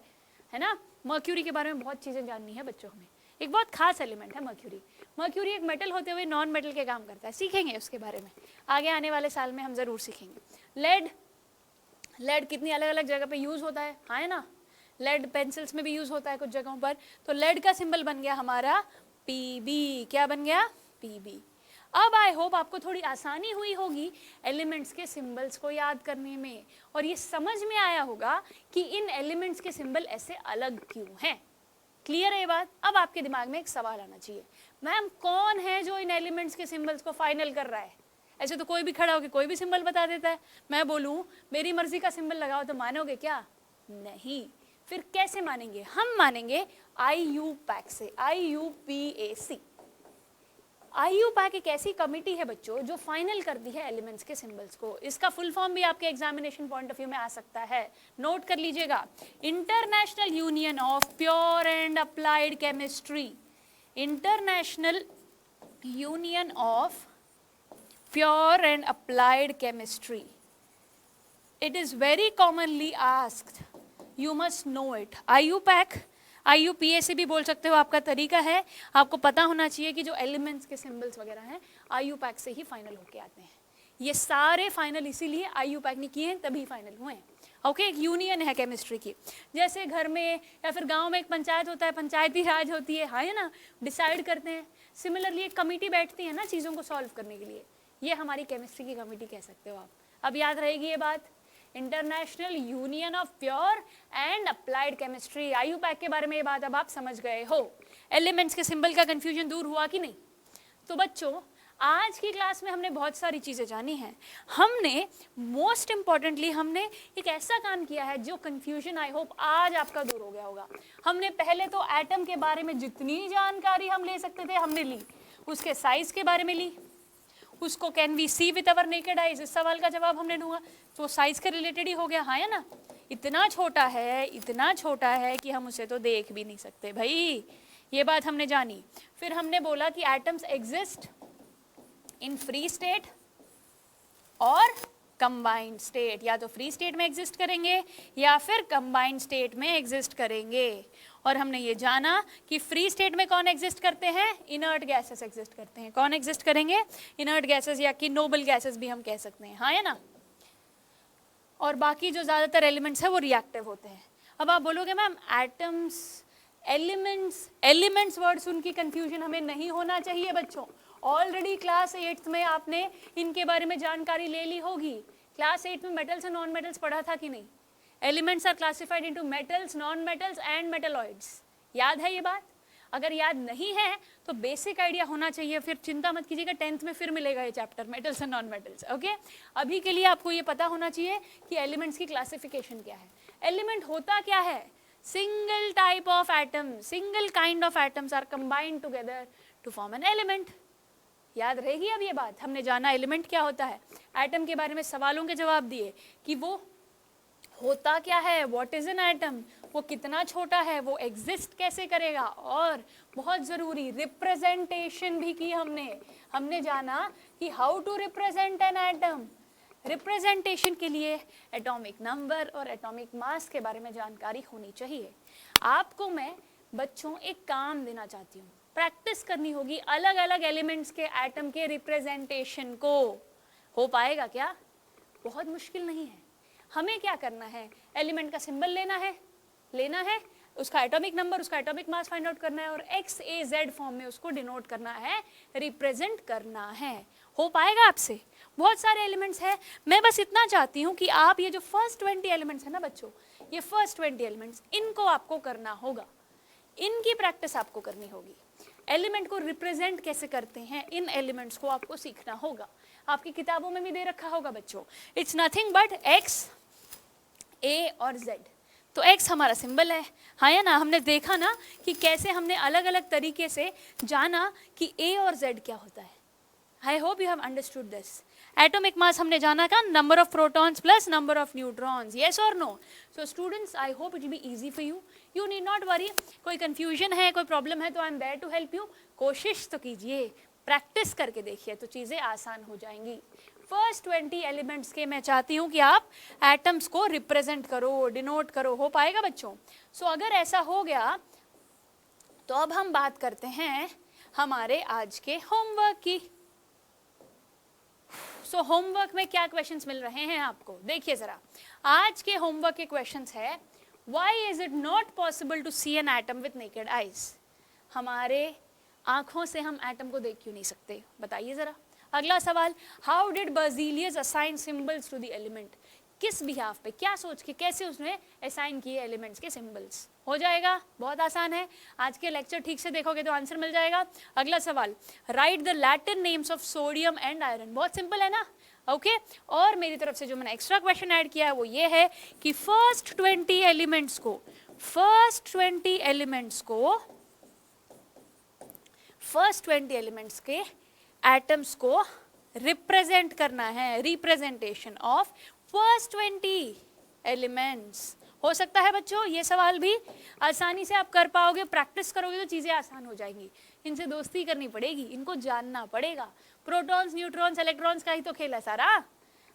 B: ना. मर्क्यूरी के बारे में बहुत चीजें जाननी है बच्चों हमें. एक बहुत खास एलिमेंट है मर्क्यूरी. मर्क्यूरी एक मेटल होते हुए नॉन मेटल के काम करता है. सीखेंगे उसके बारे में आगे आने वाले साल में, हम जरूर सीखेंगे. लेड. लेड कितनी अलग अलग जगह पे यूज होता है, हाँ है ना. लेड पेंसिल्स में भी यूज होता है कुछ जगहों पर. तो लेड का सिंबल बन गया हमारा Pb. क्या बन गया? Pb. अब आई होप आपको थोड़ी आसानी हुई होगी एलिमेंट्स के सिंबल्स को याद करने में, और ये समझ में आया होगा कि इन एलिमेंट्स के सिंबल ऐसे अलग क्यों हैं. क्लियर है ये बात? अब आपके दिमाग में एक सवाल आना चाहिए, मैम कौन है जो इन एलिमेंट्स के सिंबल्स को फाइनल कर रहा है? ऐसे तो कोई भी खड़ा होकर कोई भी सिंबल बता देता है. मैं बोलूं मेरी मर्जी का सिंबल लगाओ तो मानोगे क्या? नहीं. फिर कैसे मानेंगे? हम मानेंगे IUPAC से. IUPAC. IUPAC एक ऐसी कमिटी है बच्चों जो फाइनल करती है एलिमेंट्स के सिंबल्स को. इसका फुल फॉर्म भी आपके एग्जामिनेशन पॉइंट ऑफ व्यू में आ सकता है, नोट कर लीजिएगा. International union of pure and applied chemistry. International union of pure and applied chemistry. It is very commonly asked. You must know it. IUPAC, IUPA से भी बोल सकते हो, आपका तरीका है. आपको पता होना चाहिए कि जो एलिमेंट्स के सिंबल्स वगैरह हैं IUPAC से ही फाइनल होके आते हैं. ये सारे फाइनल इसीलिए IUPAC ने किए हैं, तभी फाइनल हुए हैं. ओके, एक यूनियन है केमिस्ट्री की. जैसे घर में या फिर गांव में एक पंचायत होता है, पंचायती राज होती है, हाँ है ना, डिसाइड करते हैं. सिमिलरली एक कमेटी बैठती है ना चीज़ों को सॉल्व करने के लिए, ये हमारी केमिस्ट्री की कमेटी कह सकते हो आप. अब याद रहेगी ये बात, international union of pure and applied chemistry, IUPAC के बारे में ये बात अब आप समझ गए हो. एलिमेंट्स के सिंबल का कंफ्यूजन दूर हुआ कि नहीं? तो बच्चों, आज की क्लास में हमने बहुत सारी चीज़ें जानी हैं. हमने मोस्ट इम्पॉर्टेंटली हमने एक ऐसा काम किया है जो कंफ्यूजन आई होप आज आपका दूर हो गया होगा. हमने पहले तो एटम के बारे में जितनी जानकारी हम ले सकते थे हमने ली, उसके साइज के बारे में ली, उसको can we see with our naked eyes, इस सवाल का जवाब हमने ढूंढा तो साइज के रिलेटेड ही हो गया, हाँ है ना. इतना छोटा है कि हम उसे तो देख भी नहीं सकते भाई, ये बात हमने जानी. फिर हमने बोला कि atoms exist in free state और कंबाइंड स्टेट, या तो फ्री स्टेट में एग्जिस्ट करेंगे या फिर कंबाइंड स्टेट में एग्जिस्ट करेंगे. और हमने ये जाना कि फ्री स्टेट में कौन एग्जिस्ट करते हैं, इनर्ट गैसेस एग्जिस्ट करते हैं. कौन एग्जिस्ट करेंगे, इनर्ट गैसेस, या कि नोबल गैसेस भी हम कह सकते हैं, हाँ है ना. और बाकी जो ज़्यादातर एलिमेंट्स है वो रिएक्टिव होते हैं. अब आप बोलोगे मैम एटम्स, एलिमेंट्स वर्ड सुन की कंफ्यूजन हमें नहीं होना चाहिए बच्चों. ऑलरेडी क्लास 8 में आपने इनके बारे में जानकारी ले ली होगी. क्लास 8 में मेटल्स और नॉन मेटल्स पढ़ा था कि नहीं? Elements are classified into metals, non metals and metalloids. याद है ये बात? अगर याद नहीं है तो बेसिक आइडिया होना चाहिए, फिर चिंता मत कीजिएगा, 10th में फिर मिलेगा ये chapter metals and non metals. Okay, अभी के लिए आपको ये पता होना चाहिए कि एलिमेंट्स की क्लासिफिकेशन क्या है. एलिमेंट होता क्या है, single type of atom, single kind of atoms are combined together to form an element. याद रहेगी अब ये बात. हमने जाना एलिमेंट क्या होता है, एटम के बारे में सवालों के जवाब दिए कि वो होता क्या है, व्हाट इज एन एटम, वो कितना छोटा है, वो एग्जिस्ट कैसे करेगा, और बहुत ज़रूरी रिप्रेजेंटेशन भी की हमने जाना कि how to represent an atom. Representation के लिए एटॉमिक नंबर और एटॉमिक मास के बारे में जानकारी होनी चाहिए. आपको मैं बच्चों एक काम देना चाहती हूँ, प्रैक्टिस करनी होगी अलग अलग एलिमेंट्स के एटम के रिप्रेजेंटेशन को. हो पाएगा क्या? बहुत मुश्किल नहीं है. हमें क्या करना है, एलिमेंट का सिंबल लेना है, उसका एटॉमिक नंबर, उसका एटॉमिक मास फाइंड आउट करना है और XAZ फॉर्म में उसको डिनोट करना है, रिप्रेजेंट करना है. हो पाएगा आपसे? बहुत सारे एलिमेंट्स हैं. मैं बस इतना चाहती हूँ कि आप ये जो फर्स्ट 20 एलिमेंट्स है ना बच्चों, ये फर्स्ट 20 एलिमेंट्स, इनको आपको करना होगा, इनकी प्रैक्टिस आपको करनी होगी. एलिमेंट को रिप्रेजेंट कैसे करते हैं, इन एलिमेंट्स को आपको सीखना होगा. आपकी किताबों में भी दे रखा होगा बच्चों, it's nothing but X, A और Z. तो X हमारा सिंबल है, हाँ या ना. हमने देखा ना कि कैसे हमने अलग अलग तरीके से जाना कि A और Z क्या होता है. I hope you have understood this. Atomic mass हमने जाना का number of protons plus number of neutrons, yes और no. So students, I hope it will be easy for you. You need not worry. कोई confusion है, कोई problem है तो I am there to help you. कोशिश तो कीजिए, practice करके देखिए तो चीज़ें आसान हो जाएंगी. फर्स्ट 20 एलिमेंट्स के मैं चाहती हूँ कि आप एटम्स को रिप्रेजेंट करो, डिनोट करो. हो पाएगा बच्चों? सो अगर ऐसा हो गया तो अब हम बात करते हैं हमारे आज के होमवर्क की. सो होमवर्क में क्या क्वेश्चंस मिल रहे हैं आपको, देखिए जरा. आज के होमवर्क के क्वेश्चंस है, why is it not possible to see an atom with naked eyes. हमारे आंखों से हम एटम को देख क्यों नहीं सकते, बताइए जरा. अगला सवाल, how did Berzelius assign symbols to the element. किस बिहाफ पे, क्या सोच के, कैसे उसने असाइन किए एलिमेंट्स के सिंबल्स. हो जाएगा, बहुत आसान है. आज के लेक्चर ठीक से देखोगे तो आंसर मिल जाएगा. अगला सवाल, right the Latin names of sodium and iron. बहुत सिंपल है ना. ओके और मेरी तरफ से जो मैंने एक्स्ट्रा क्वेश्चन ऐड किया है वो ये है कि फर्स्ट 20 एलिमेंट्स के एटम्स को रिप्रेजेंट करना है. Representation of first 20 elements. हो सकता है बच्चों ये सवाल भी आसानी से आप कर पाओगे, प्रैक्टिस करोगे तो चीज़ें आसान हो जाएंगी। इनसे दोस्ती करनी पड़ेगी, इनको जानना पड़ेगा। प्रोटॉन्स, न्यूट्रॉन्स, इलेक्ट्रॉन्स का ही तो खेल है सारा,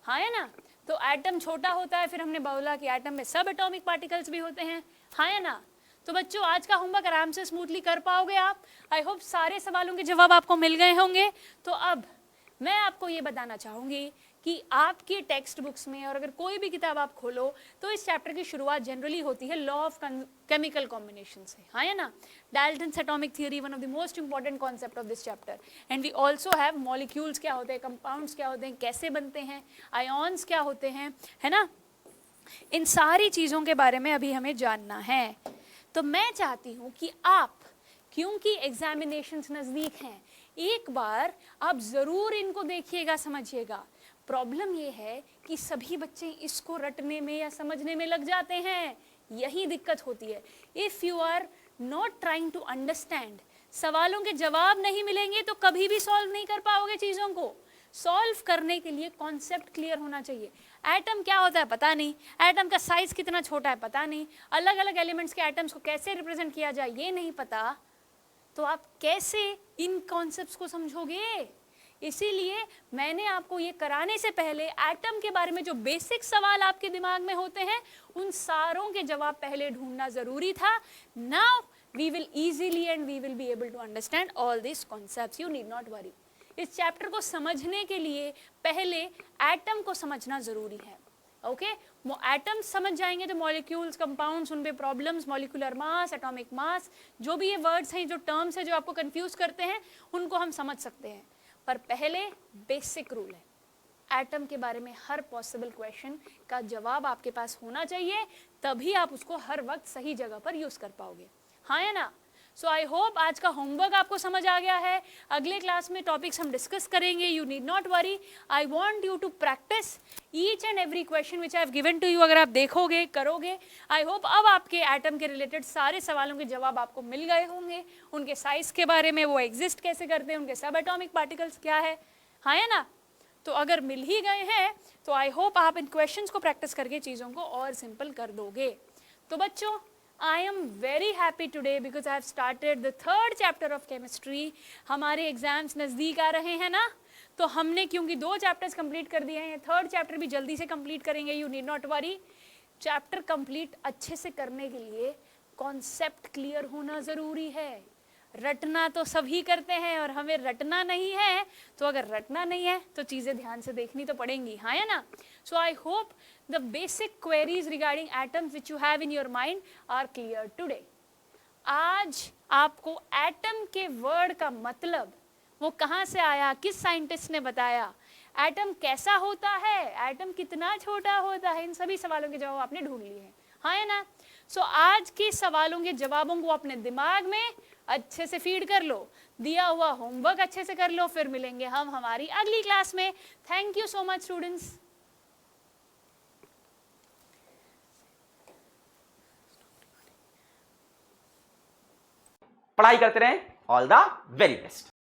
B: हाँ है ना। तो एटम छोटा होता है, फिर हमने बोला कि एटम में सब एटॉमिक पार्टिकल्स भी होते हैं, हाँ है ना। तो बच्चों आज का होमवर्क आराम से स्मूथली कर पाओगे आप। आई होप सारे सवालों के जवाब आपको मिल गए होंगे। तो अब मैं आपको ये बताना चाहूँगी कि आपकी टेक्स्ट बुक्स में और अगर कोई भी किताब आप खोलो तो इस चैप्टर की शुरुआत जनरली होती है लॉ ऑफ केमिकल कॉम्बिनेशन से, हाँ है ना। Dalton's atomic theory, one of the most important concept of this chapter. And we also have molecules क्या होते हैं, कंपाउंड्स क्या होते हैं, कैसे बनते हैं, आयॉन्स क्या होते हैं, है ना। इन सारी चीज़ों के बारे में अभी हमें जानना है। तो मैं चाहती हूँ कि आप, क्योंकि एग्जामिनेशंस नज़दीक हैं, एक बार आप ज़रूर इनको देखिएगा, समझिएगा। प्रॉब्लम ये है कि सभी बच्चे इसको रटने में या समझने में लग जाते हैं, यही दिक्कत होती है। If you are not trying to understand, सवालों के जवाब नहीं मिलेंगे तो कभी भी सॉल्व नहीं कर पाओगे चीज़ों को। सॉल्व करने के लिए कॉन्सेप्ट क्लियर होना चाहिए। एटम क्या होता है पता नहीं, एटम का साइज कितना छोटा है पता नहीं, अलग अलग एलिमेंट्स के एटम्स को कैसे रिप्रेजेंट किया जाए ये नहीं पता, तो आप कैसे इन कॉन्सेप्ट्स को समझोगे। इसीलिए मैंने आपको ये कराने से पहले एटम के बारे में जो बेसिक सवाल आपके दिमाग में होते हैं उन सारों के जवाब पहले ढूंढना जरूरी था। Now we will easily and we will be able to understand all this concepts, you need not worry. इस चैप्टर को समझने के लिए पहले एटम को समझना जरूरी है, ओके। एटम्स समझ जाएंगे तो मॉलिक्यूल्स, कंपाउंड्स, उन पे problems, molecular mass, atomic mass, जो भी ये वर्ड्स हैं, जो टर्म्स हैं जो आपको कंफ्यूज करते हैं, उनको हम समझ सकते हैं। पर पहले बेसिक रूल है, एटम के बारे में हर पॉसिबल क्वेश्चन का जवाब आपके पास होना चाहिए, तभी आप उसको हर वक्त सही जगह पर यूज कर पाओगे, हाँ या ना। सो आई होप आज का होमवर्क आपको समझ आ गया है। अगले क्लास में टॉपिक्स हम डिस्कस करेंगे, you need not worry. I want you to practice each and every question which I have given to you. अगर आप देखोगे, करोगे, आई होप अब आपके एटम के रिलेटेड सारे सवालों के जवाब आपको मिल गए होंगे, उनके साइज के बारे में, वो एग्जिस्ट कैसे करते हैं, उनके सब एटॉमिक पार्टिकल्स क्या है, हाँ है ना। तो अगर मिल ही गए हैं तो आई होप आप इन क्वेश्चंस को प्रैक्टिस करके चीज़ों को और सिंपल कर दोगे। तो बच्चों, I am very happy today because I have started the third chapter of chemistry. हमारे एग्जाम्स नज़दीक आ रहे हैं ना, तो हमने क्योंकि 2 चैप्टर्स कंप्लीट कर दिए हैं, थर्ड चैप्टर भी जल्दी से कंप्लीट करेंगे, you need not worry. Chapter complete अच्छे से करने के लिए कॉन्सेप्ट क्लियर होना ज़रूरी है। रटना तो सभी करते हैं और हमें रटना नहीं है, तो अगर रटना नहीं है तो चीज़ें ध्यान से देखनी तो पड़ेंगी, हाँ है ना। So I hope the basic queries regarding atoms which you have in your mind are clear today. आज आपको एटम के वर्ड का मतलब, वो कहाँ से आया, किस साइंटिस्ट ने बताया, एटम कैसा होता है, एटम कितना छोटा होता है, इन सभी सवालों के जवाब आपने ढूंढ लिए हैं, हाँ है ना। सो आज के सवालों के जवाबों को अपने दिमाग में अच्छे से फीड कर लो, दिया हुआ होमवर्क अच्छे से कर लो, फिर मिलेंगे हम हमारी अगली क्लास में। Thank you so much students.
A: पढ़ाई करते रहें, ऑल द वेरी बेस्ट।